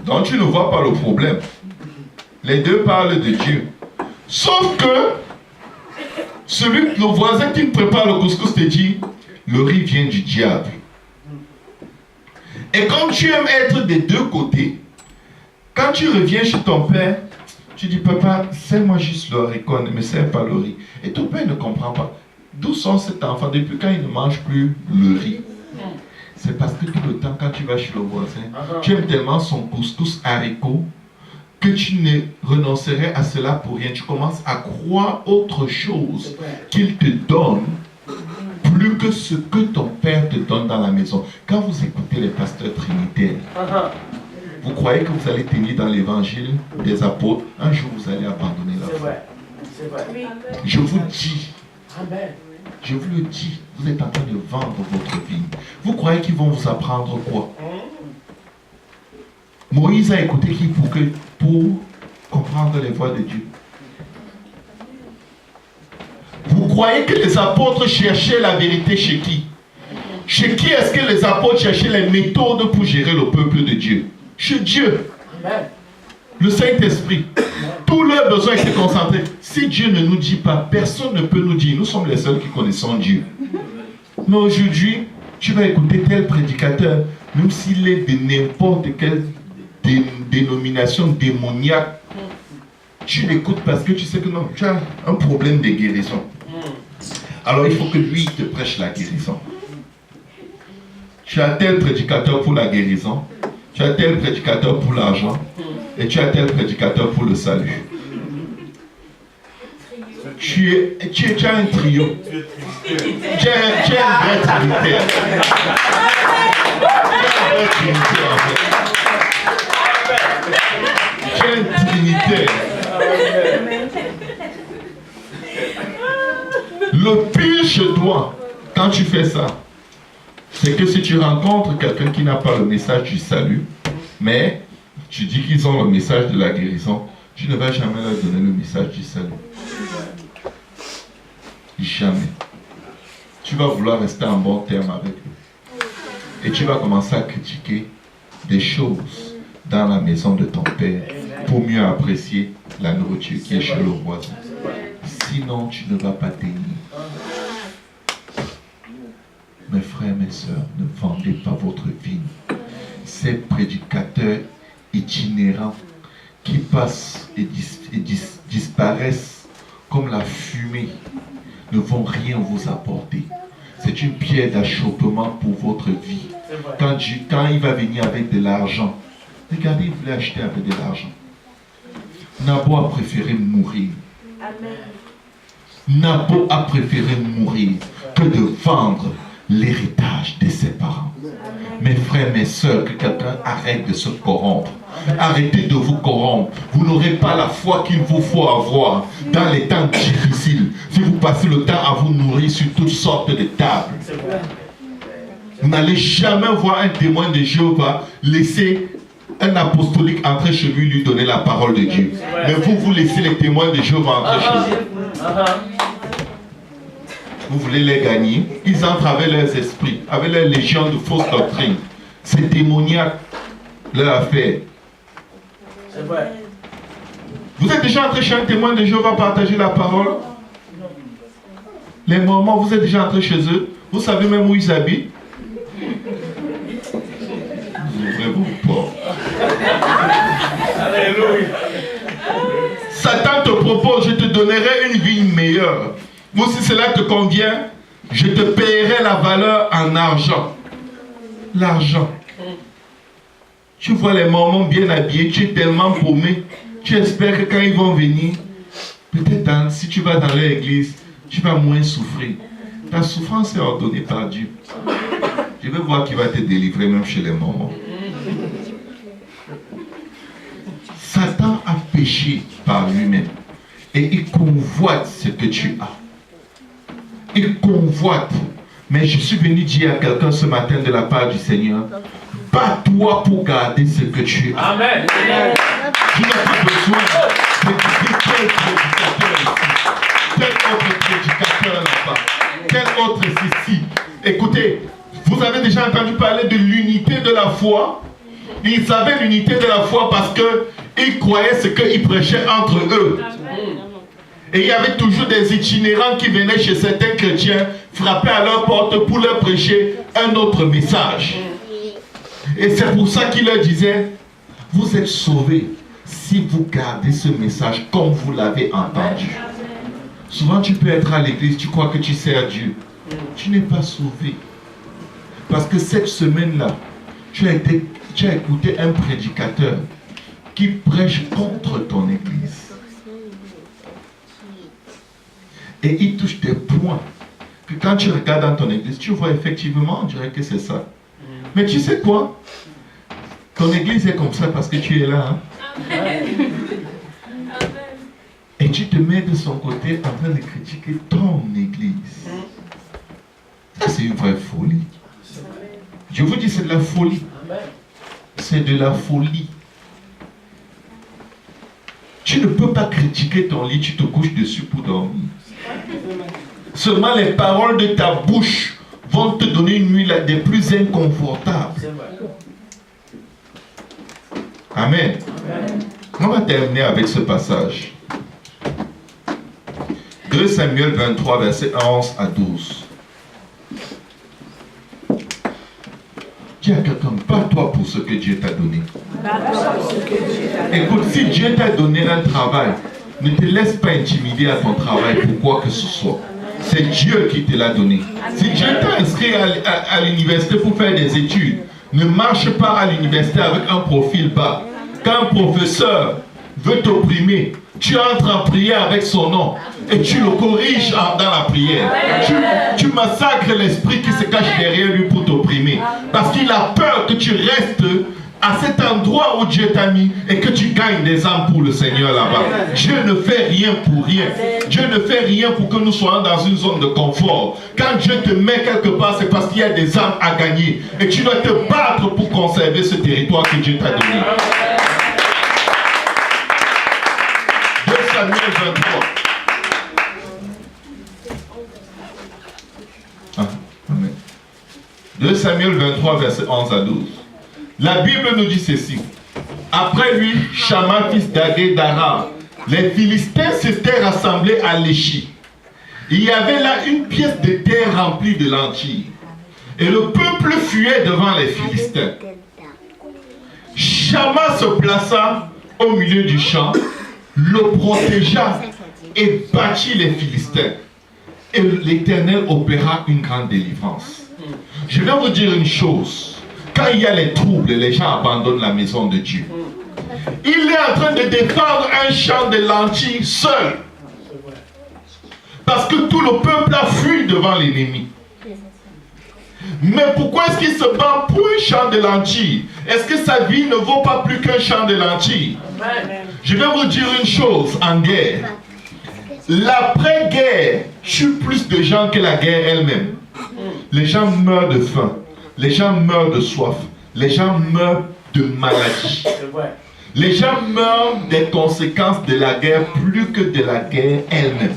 Donc tu ne vois pas le problème. Les deux parlent de Dieu. Sauf que Le voisin qui me prépare le couscous te dit, le riz vient du diable. Et comme tu aimes être des deux côtés, quand tu reviens chez ton père, tu dis, papa, sers-moi juste le haricot, ne me sers pas le riz. Et ton père ne comprend pas. D'où sort cet enfant depuis quand il ne mange plus le riz? C'est parce que tout le temps, quand tu vas chez le voisin, tu aimes tellement son couscous haricot que tu ne renoncerais à cela pour rien. Tu commences à croire autre chose qu'il te donne plus que ce que ton père te donne dans la maison. Quand vous écoutez les pasteurs trinitaires, vous croyez que vous allez tenir dans l'évangile des apôtres, un jour vous allez abandonner la foi. Je vous dis, je vous le dis, vous êtes en train de vendre votre vie. Vous croyez qu'ils vont vous apprendre quoi? Moïse a écouté qui pour comprendre les voies de Dieu? Vous croyez que les apôtres cherchaient la vérité chez qui? Chez qui est-ce que les apôtres cherchaient les méthodes pour gérer le peuple de Dieu? Chez Dieu. Le Saint-Esprit. Tous leurs besoins étaient concentrés. Si Dieu ne nous dit pas, personne ne peut nous dire. Nous sommes les seuls qui connaissons Dieu. Mais aujourd'hui, tu vas écouter tel prédicateur, même s'il est de n'importe quelle dénomination démoniaque, tu l'écoutes parce que tu sais que non, tu as un problème de guérison. Alors il faut que lui te prêche la guérison. Tu as tel prédicateur pour la guérison, tu as tel prédicateur pour l'argent, et tu as tel prédicateur pour le salut. Tu as un trio. Tu as un vrai trinitaire. Tu es un trinitaire. Le pire chez toi, quand tu fais ça, c'est que si tu rencontres quelqu'un qui n'a pas le message du salut, mais tu dis qu'ils ont le message de la guérison, tu ne vas jamais leur donner le message du salut. Jamais. Tu vas vouloir rester en bon terme avec eux. Et tu vas commencer à critiquer des choses dans la maison de ton père pour mieux apprécier la nourriture qui est chez le voisin. Sinon, tu ne vas pas tenir. Mes frères, mes sœurs, ne vendez pas votre vie. Ces prédicateurs itinérants qui passent et disparaissent comme la fumée ne vont rien vous apporter. C'est une pierre d'achoppement pour votre vie. Quand il va venir avec de l'argent, regardez, il voulait acheter avec de l'argent. Nabo a préféré mourir. Nabo a préféré mourir que de vendre l'héritage de ses parents. Mes frères, mes sœurs, que quelqu'un arrête de se corrompre. Arrêtez de vous corrompre. Vous n'aurez pas la foi qu'il vous faut avoir dans les temps difficiles. Si vous passez le temps à vous nourrir sur toutes sortes de tables. Vous n'allez jamais voir un témoin de Jéhovah laisser un apostolique entrer chez lui donner la parole de Dieu. Mais vous laissez les témoins de Jéhovah entrer chez vous. Vous voulez les gagner. Ils entrent avec leurs esprits, avec leurs légions de fausses doctrines. C'est démoniaque leur affaire. C'est vrai. Vous êtes déjà entré chez un témoin de Jéhovah partager la parole? Les Mormons, vous êtes déjà entré chez eux? Vous savez même où ils habitent? Vous ouvrez vos portes. Alléluia. Satan te propose, je te donnerai une vie meilleure. Moi, si cela te convient, je te paierai la valeur en argent. L'argent. Tu vois les Mormons bien habillés, tu es tellement paumé. Tu espères que quand ils vont venir, peut-être si tu vas dans leur église, tu vas moins souffrir. Ta souffrance est ordonnée par Dieu. Je vais voir qui va te délivrer même chez les Mormons. Satan a péché par lui-même. Et il convoite ce que tu as. Il convoite. Mais je suis venu dire à quelqu'un ce matin de la part du Seigneur, bats-toi pour garder ce que tu as. Amen. Tu n'as pas besoin d'écouter quel prédicateur ici, quel autre prédicateur là-bas, quel autre ici. Écoutez, vous avez déjà entendu parler de l'unité de la foi. Ils avaient l'unité de la foi parce qu'ils croyaient ce qu'ils prêchaient entre eux. Et il y avait toujours des itinérants qui venaient chez certains chrétiens, frapper à leur porte pour leur prêcher un autre message. Et c'est pour ça qu'il leur disait, vous êtes sauvés si vous gardez ce message comme vous l'avez entendu. Souvent tu peux être à l'église, tu crois que tu sers Dieu. Tu n'es pas sauvé. Parce que cette semaine-là, tu as écouté un prédicateur qui prêche contre ton église. Et il touche des points que quand tu regardes dans ton église, tu vois effectivement, on dirait que c'est ça. Mais tu sais quoi? Ton église est comme ça parce que tu es là. Hein? Et tu te mets de son côté en train de critiquer ton église. Ça, c'est une vraie folie. Je vous dis, c'est de la folie. C'est de la folie. Tu ne peux pas critiquer ton lit, tu te couches dessus pour dormir. Seulement les paroles de ta bouche vont te donner une nuit des plus inconfortables. Amen. On va terminer avec ce passage. 2 Samuel 23, versets 11 à 12. Dis à quelqu'un, bats-toi pour ce que Dieu t'a donné. Écoute, si Dieu t'a donné un travail, ne te laisse pas intimider à ton travail pour quoi que ce soit. C'est Dieu qui te l'a donné. Si Dieu t'a inscrit à l'université pour faire des études, ne marche pas à l'université avec un profil bas. Quand un professeur veut t'opprimer, tu entres en prière avec son nom et tu le corriges dans la prière. Tu massacres l'esprit qui se cache derrière lui pour t'opprimer. Parce qu'il a peur que tu restes à cet endroit où Dieu t'a mis et que tu gagnes des âmes pour le Seigneur là-bas. Dieu ne fait rien pour rien. Dieu ne fait rien pour que nous soyons dans une zone de confort. Quand Dieu te met quelque part, c'est parce qu'il y a des âmes à gagner. Et tu dois te battre pour conserver ce territoire que Dieu t'a donné. 2 Samuel 23. Amen. 2 Samuel 23, verset 11 à 12. La Bible nous dit ceci. Après lui, Shama, fils d'Agé d'Aram, les Philistins s'étaient rassemblés à Léchi. Il y avait là une pièce de terre remplie de lentilles. Et le peuple fuyait devant les Philistins. Shama se plaça au milieu du champ, le protégea et battit les Philistins. Et l'Éternel opéra une grande délivrance. Je vais vous dire une chose. Quand il y a les troubles, les gens abandonnent la maison de Dieu. Il est en train de défendre un champ de lentilles seul. Parce que tout le peuple a fui devant l'ennemi. Mais pourquoi est-ce qu'il se bat pour un champ de lentilles? Est-ce que sa vie ne vaut pas plus qu'un champ de lentilles? Je vais vous dire une chose en guerre. L'après-guerre tue plus de gens que la guerre elle-même. Les gens meurent de faim. Les gens meurent de soif. Les gens meurent de maladie. Les gens meurent des conséquences de la guerre plus que de la guerre elle-même.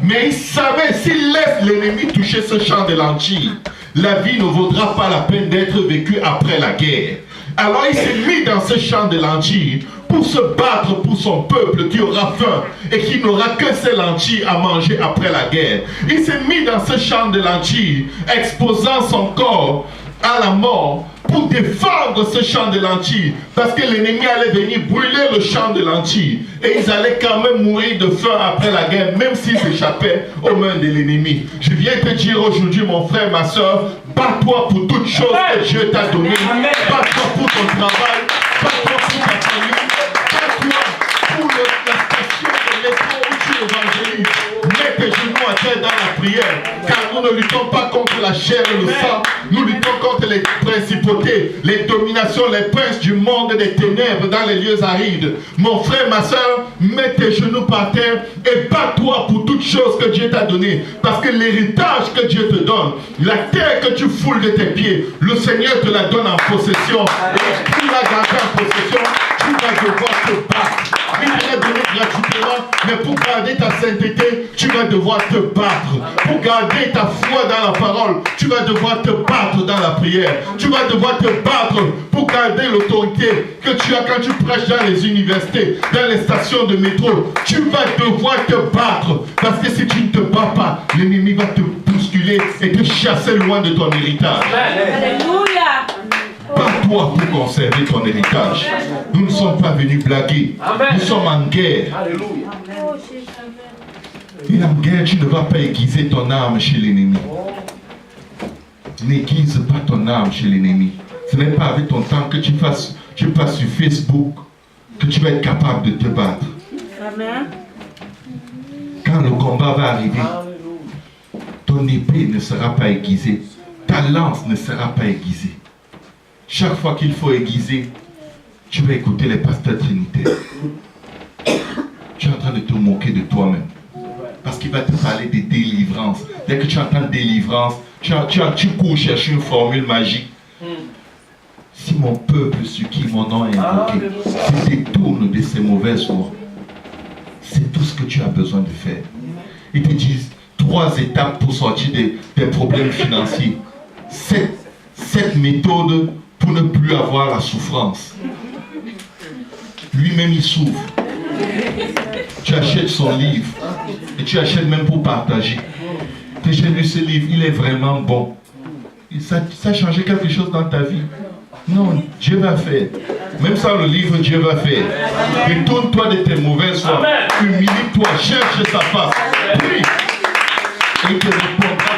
Mais il savait, s'il laisse l'ennemi toucher ce champ de lentilles, la vie ne vaudra pas la peine d'être vécue après la guerre. Alors il s'est mis dans ce champ de lentilles pour se battre pour son peuple qui aura faim et qui n'aura que ces lentilles à manger après la guerre. Il s'est mis dans ce champ de lentilles, exposant son corps à la mort pour défendre ce champ de lentilles, parce que l'ennemi allait venir brûler le champ de lentilles et ils allaient quand même mourir de faim après la guerre, même s'ils échappaient aux mains de l'ennemi. Je viens te dire aujourd'hui, mon frère, ma soeur, bats-toi pour toutes choses que Dieu t'a données. Bats-toi pour ton travail, bats-toi pour ta famille, bats-toi pour la station de l'école où tu évangélises. Mets tes genoux à terre dans la prière, car nous ne luttons pas contre la chair et le sang, nous luttons contre les principautés, les dominations, les princes du monde des ténèbres dans les lieux arides. Mon frère, ma soeur, mets tes genoux par terre et bats-toi pour toutes choses que Dieu t'a données, parce que l'héritage que Dieu te donne, la terre que tu foules de tes pieds, le Seigneur te la donne en possession, et tu la gardes en possession. Tu tu vas devoir te battre. Il t'a donné gratuitement, mais pour garder ta sainteté, tu vas devoir te battre. Pour garder ta foi dans la parole, tu vas devoir te battre dans la prière. Tu vas devoir te battre pour garder l'autorité que tu as quand tu prêches dans les universités, dans les stations de métro. Tu vas devoir te battre. Parce que si tu ne te bats pas, l'ennemi va te bousculer et te chasser loin de ton héritage. Alléluia. Bats-toi pour conserver ton héritage. Nous ne sommes pas venus blaguer. Nous sommes en guerre. Et en guerre, tu ne vas pas aiguiser ton arme chez l'ennemi. N'aiguise pas ton arme chez l'ennemi. Ce n'est pas avec ton temps que tu passes sur Facebook que tu vas être capable de te battre. Amen. Quand le combat va arriver, ton épée ne sera pas aiguisée. Ta lance ne sera pas aiguisée. Chaque fois qu'il faut aiguiser, tu vas écouter les pasteurs trinitaires. Tu es en train de te moquer de toi-même. Parce qu'il va te parler de délivrance. Dès que tu entends délivrance, tu cours chercher une formule magique. Si mon peuple sur qui mon nom est invoqué se détourne de ces mauvaises voies, c'est tout ce que tu as besoin de faire. Ils te disent 3 étapes pour sortir des problèmes financiers. 7 méthodes pour ne plus avoir la souffrance. Lui-même il souffre. Tu achètes son livre et tu achètes même pour partager. J'ai lu ce livre, il est vraiment bon. Ça a changé quelque chose dans ta vie. Non, Dieu va faire. Même sans le livre, Dieu va faire. Détourne-toi de tes mauvaises voies. Humilie-toi, cherche sa face. Prie. Et te répondra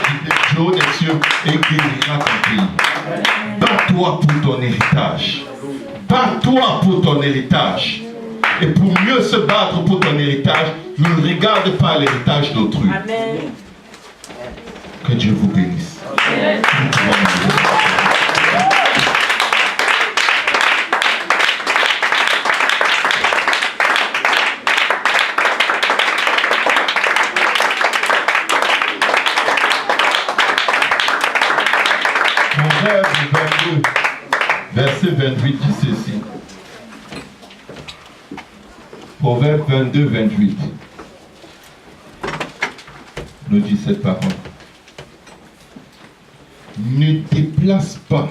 du haut des cieux et guérira ton pays. Bats-toi pour ton héritage. Bats-toi pour ton héritage. Et pour mieux se battre pour ton héritage, ne regarde pas l'héritage d'autrui. Amen. Que Dieu vous bénisse. Proverbe 22, verset 28 dit ceci. Proverbe 22, 28 nous dit cette parole. Ne déplace pas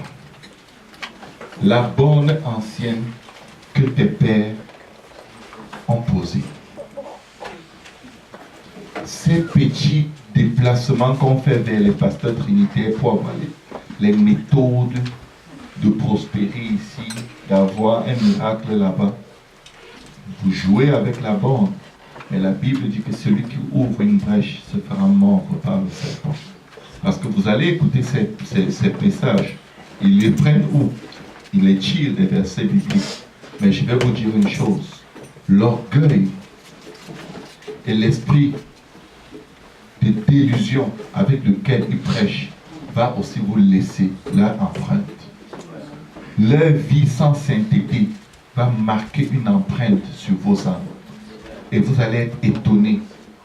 la borne ancienne que tes pères ont posée. Ces petits déplacements qu'on fait vers les pasteurs trinitaires pour avoir les méthodes de prospérer ici, d'avoir un miracle là-bas. Vous jouez avec la borne, mais la Bible dit que celui qui ouvre une brèche se fera mordre par le serpent. Parce que vous allez écouter ces messages, ils les prennent où? Ils les tirent des versets bibliques. Mais je vais vous dire une chose, l'orgueil et l'esprit de délusion avec lequel ils prêchent va aussi vous laisser leur empreinte. Leur vie sans sainteté va marquer une empreinte sur vos âmes. Et vous allez être étonnés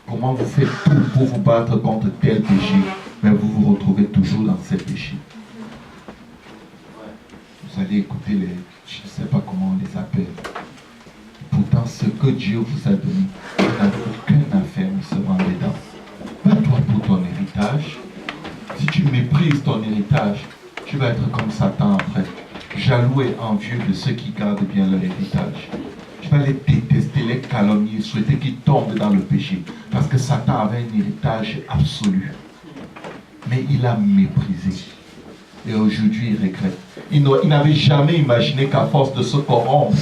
comment vous faites tout pour vous battre contre tel péché, mais vous vous retrouvez toujours dans ces péchés. Vous allez écouter je ne sais pas comment on les appelle. Pourtant, ce que Dieu vous a donné, vous n'avez aucun affermissement dedans. Bats-toi pour ton héritage. Si tu méprises ton héritage, tu vas être comme Satan après, jaloux et envieux de ceux qui gardent bien leur héritage. Tu vas les détester, les calomnier, souhaiter qu'ils tombent dans le péché. Parce que Satan avait un héritage absolu. Mais il a méprisé. Et aujourd'hui, il regrette. Il n'avait jamais imaginé qu'à force de se corrompre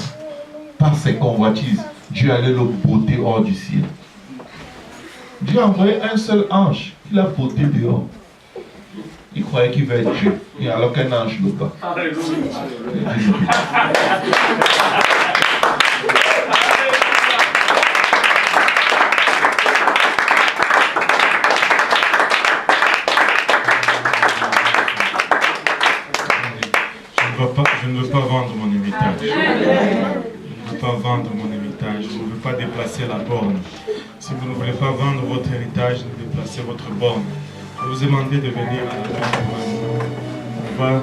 par ses convoitises, Dieu allait le botter hors du ciel. Dieu a envoyé un seul ange, il l'a botté dehors. Il croyait qu'il va être Dieu, et alors qu'un ange le bat. Je ne veux pas vendre mon héritage. Je ne veux pas vendre mon héritage. Je ne veux pas déplacer la borne. Si vous ne voulez pas vendre votre héritage, ne déplacez votre borne. Je vous ai demandé de venir à la maison. On va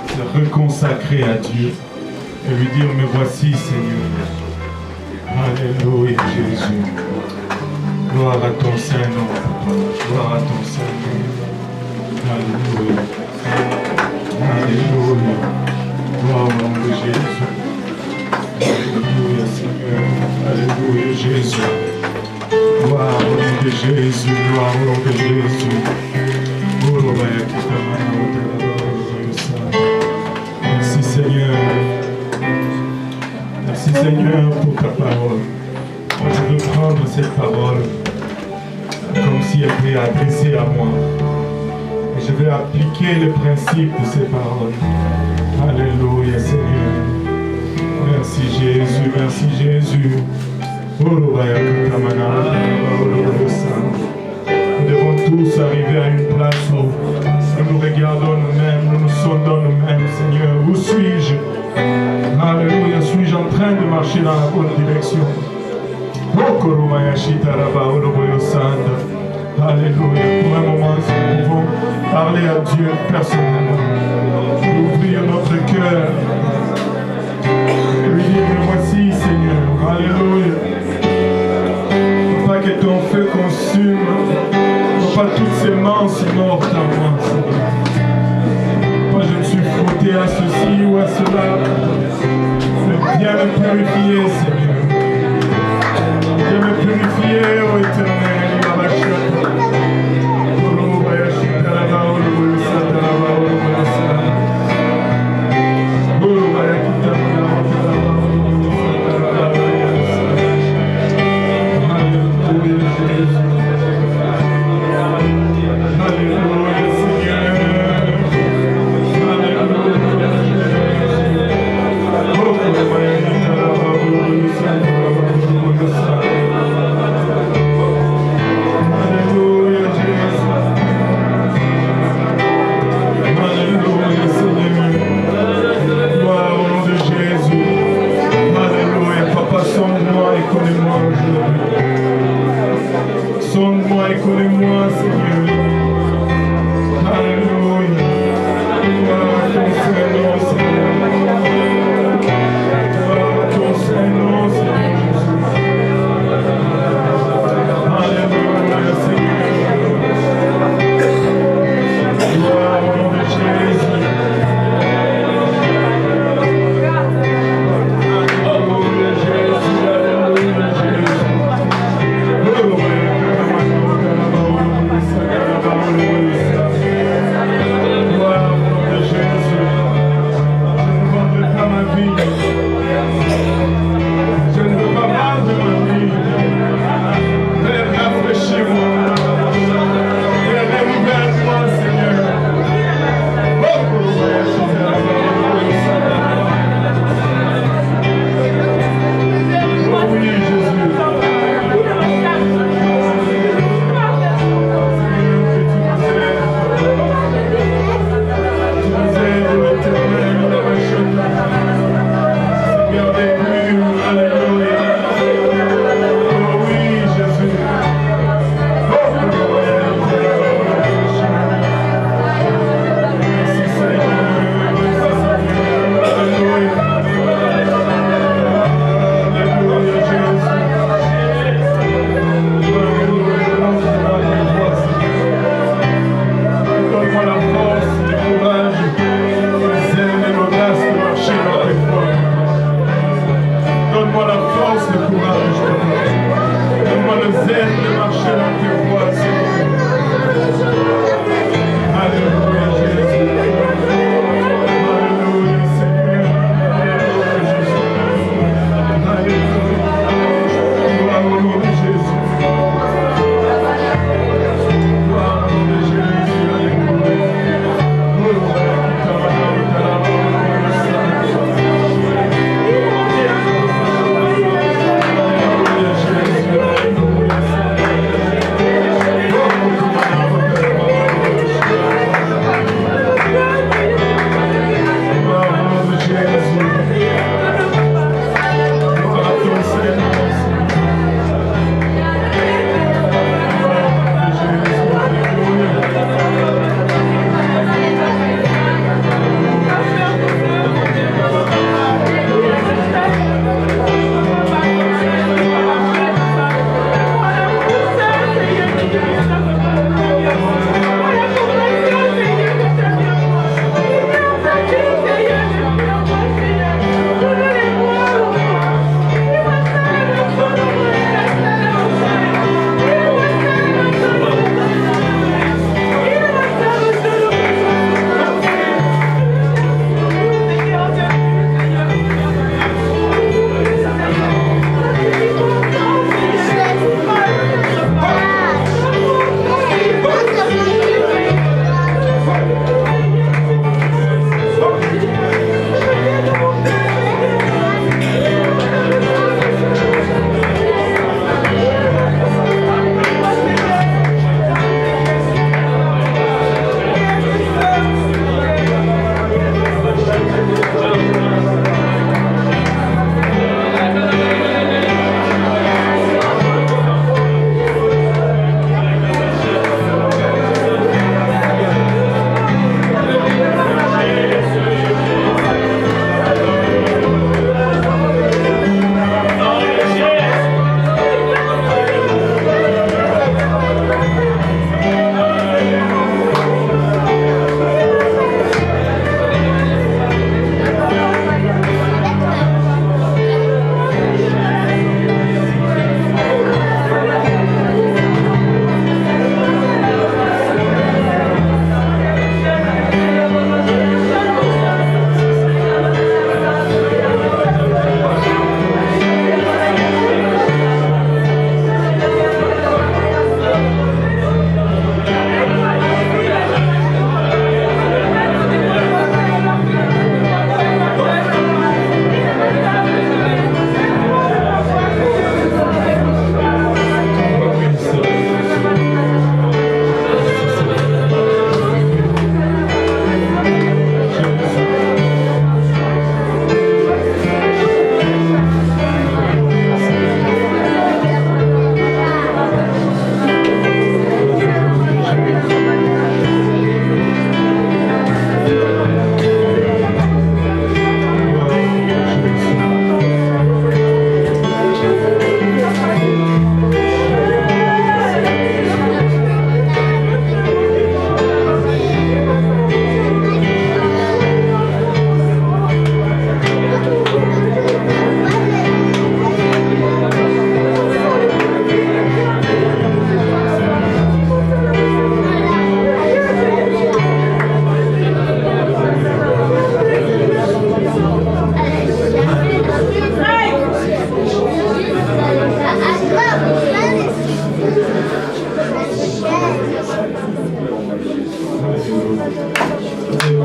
se reconsacrer à Dieu. et lui dire, me voici Seigneur. Alléluia Jésus. Gloire à ton Saint-Nom, Papa. Gloire à ton Saint-Nom. Alléluia. Alléluia. Gloire au nom de Jésus. Alléluia Seigneur. Alléluia Jésus. Gloire au nom de Jésus. Gloire au nom de Jésus. Merci Seigneur. Merci Seigneur pour ta parole. Je veux prendre cette parole comme si elle était adressée à moi. Et je vais appliquer les principes de ces paroles. Alléluia Seigneur. Merci Jésus, merci Jésus. Nous devons tous arriver à une place où nous nous regardons nous-mêmes, nous nous sondons nous-mêmes, Seigneur. Où suis-je? Alléluia, suis-je en train de marcher dans la bonne direction? Alléluia, pour un moment, si nous pouvons parler à Dieu personnellement, ouvrir notre cœur et lui dire, me voici Seigneur, alléluia. Pas que ton feu consume, non pas toutes ces semences mortes en moi, Seigneur. Moi je me suis frotté à ceci ou à cela, mais viens me purifier, Seigneur. Viens me purifier, ô Éternel,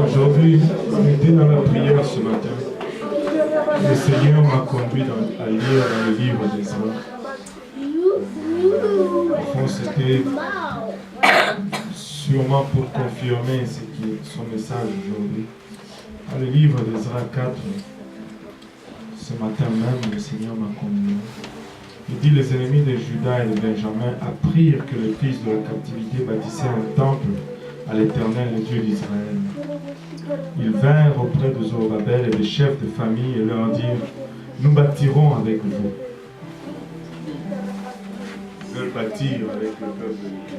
Aujourd'hui, on était dans la prière ce matin. Le Seigneur m'a conduit à lire dans le livre d'Ezra. Au fond, c'était sûrement pour confirmer son message aujourd'hui. Dans le livre d'Ezra 4, ce matin même, le Seigneur m'a conduit. Il dit, les ennemis de Juda et de Benjamin apprirent que les fils de la captivité bâtissaient un temple à l'Éternel, le Dieu d'Israël. Ils vinrent auprès de Zorobabel et des chefs de famille et leur dirent, nous bâtirons avec vous. Ils veulent bâtir avec le peuple de Dieu.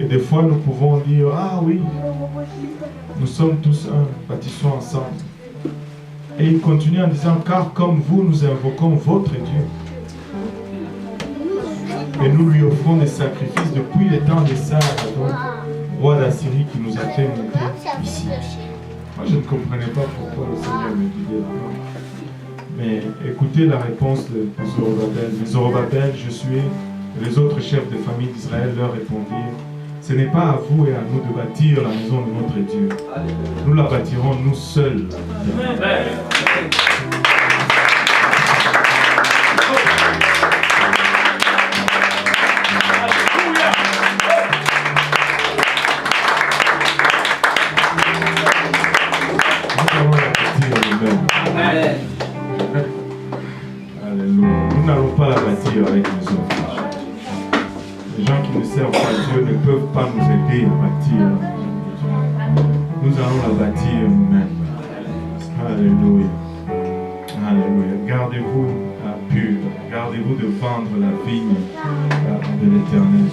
Et des fois nous pouvons dire, ah oui, nous sommes tous un, bâtissons ensemble. Et il continue en disant, car comme vous, nous invoquons votre Dieu. Et nous lui offrons des sacrifices depuis les temps de Sargon, roi d'Assyrie, qui nous a fait monter ici. Moi, je ne comprenais pas pourquoi le Seigneur me disait là. Mais écoutez la réponse de Zorobabel. Mais Zorobabel, je suis, et les autres chefs de famille d'Israël leur répondirent, ce n'est pas à vous et à nous de bâtir la maison de notre Dieu. Nous la bâtirons nous seuls. Nous n'allons pas la bâtir avec les autres. Les gens qui ne servent pas Dieu ne peuvent pas nous aider à bâtir. Nous allons la bâtir nous-mêmes. Alléluia. Alléluia. Gardez-vous pur. Gardez-vous de vendre la vigne de l'Éternel.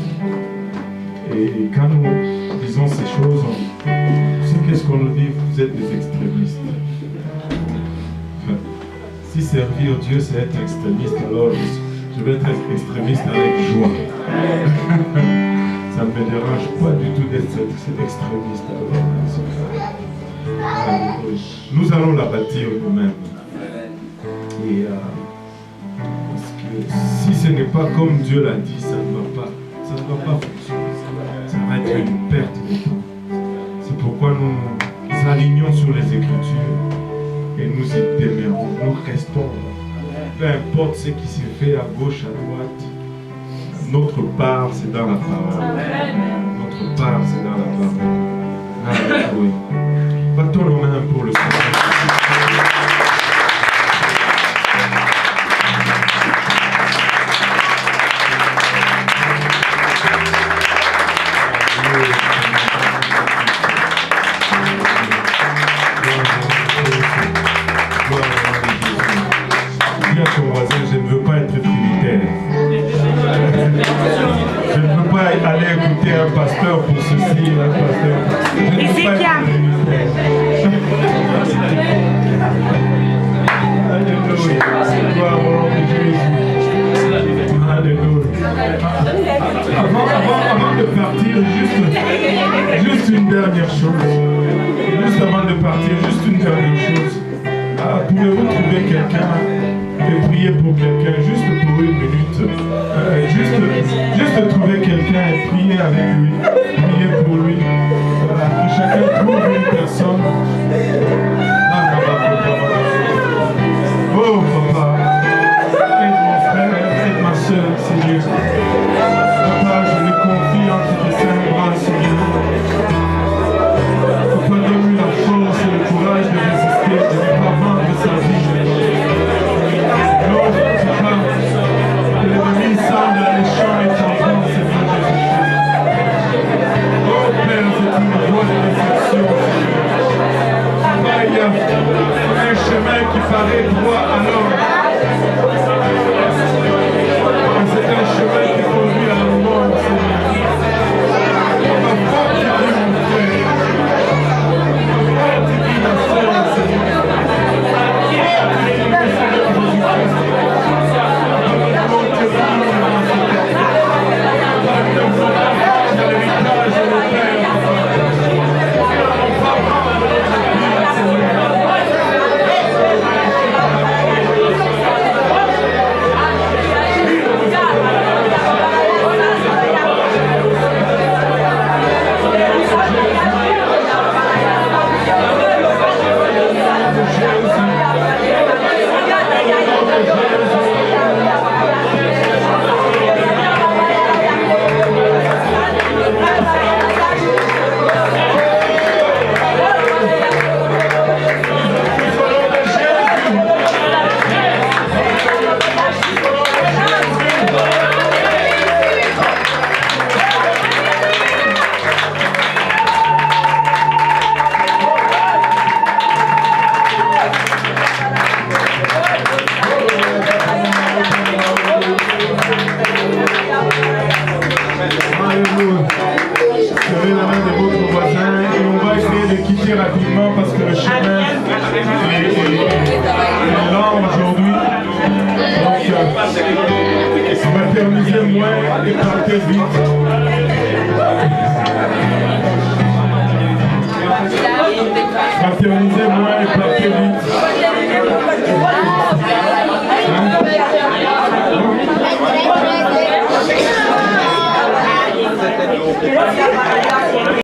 Et quand nous disons ces choses, qu'est-ce qu'on nous dit? Vous êtes des extrémistes. Si servir Dieu c'est être extrémiste, alors je vais être extrémiste avec joie. Ça ne me dérange pas du tout d'être extrémiste. Nous allons la bâtir nous-mêmes. Et parce que si ce n'est pas comme Dieu l'a dit, ça ne va pas fonctionner. Ça va être une perte de temps. C'est pourquoi nous nous alignons sur les Écritures. Et nous y demeurons, nous restons. Peu importe ce qui se fait à gauche, à droite, notre part c'est dans la parole. Notre part c'est dans la parole. Alléluia. Battons nos mains pour le Seigneur. Je ne veux pas être trinitaire. Je ne veux pas aller écouter un pasteur pour ceci, un pasteur. Je ne veux pas être trinitaire. Alléluia. Gloire au nom de Jésus. Alléluia. Avant de partir, juste une dernière chose. Juste avant de partir, juste une dernière chose. Pouvez-vous trouver quelqu'un et prier pour quelqu'un, juste pour une minute, juste trouver quelqu'un et prier avec lui, prier pour lui, que chacun trouve une personne. Oh papa, aide mon frère, aide ma soeur, Seigneur. Papa, je le confie entre tes saints bras, Seigneur. Papa, donne-lui la force et le courage de résister, de ne pas vendre sa vie. L'ennemi semble alléchant et tentant, Seigneur Jésus-Christ. Oh Père, c'est une voie de déception, Seigneur. Papa, il y a un chemin qui paraît droit à l'homme. C'est un chemin qui conduit à la mort, Seigneur. Papa, fortifie mon frère. Fortifie ma soeur, Seigneur. Fortifie le Seigneur Jésus-Christ. Père, Fraternisez-moi et partez vite. Fraternisez-moi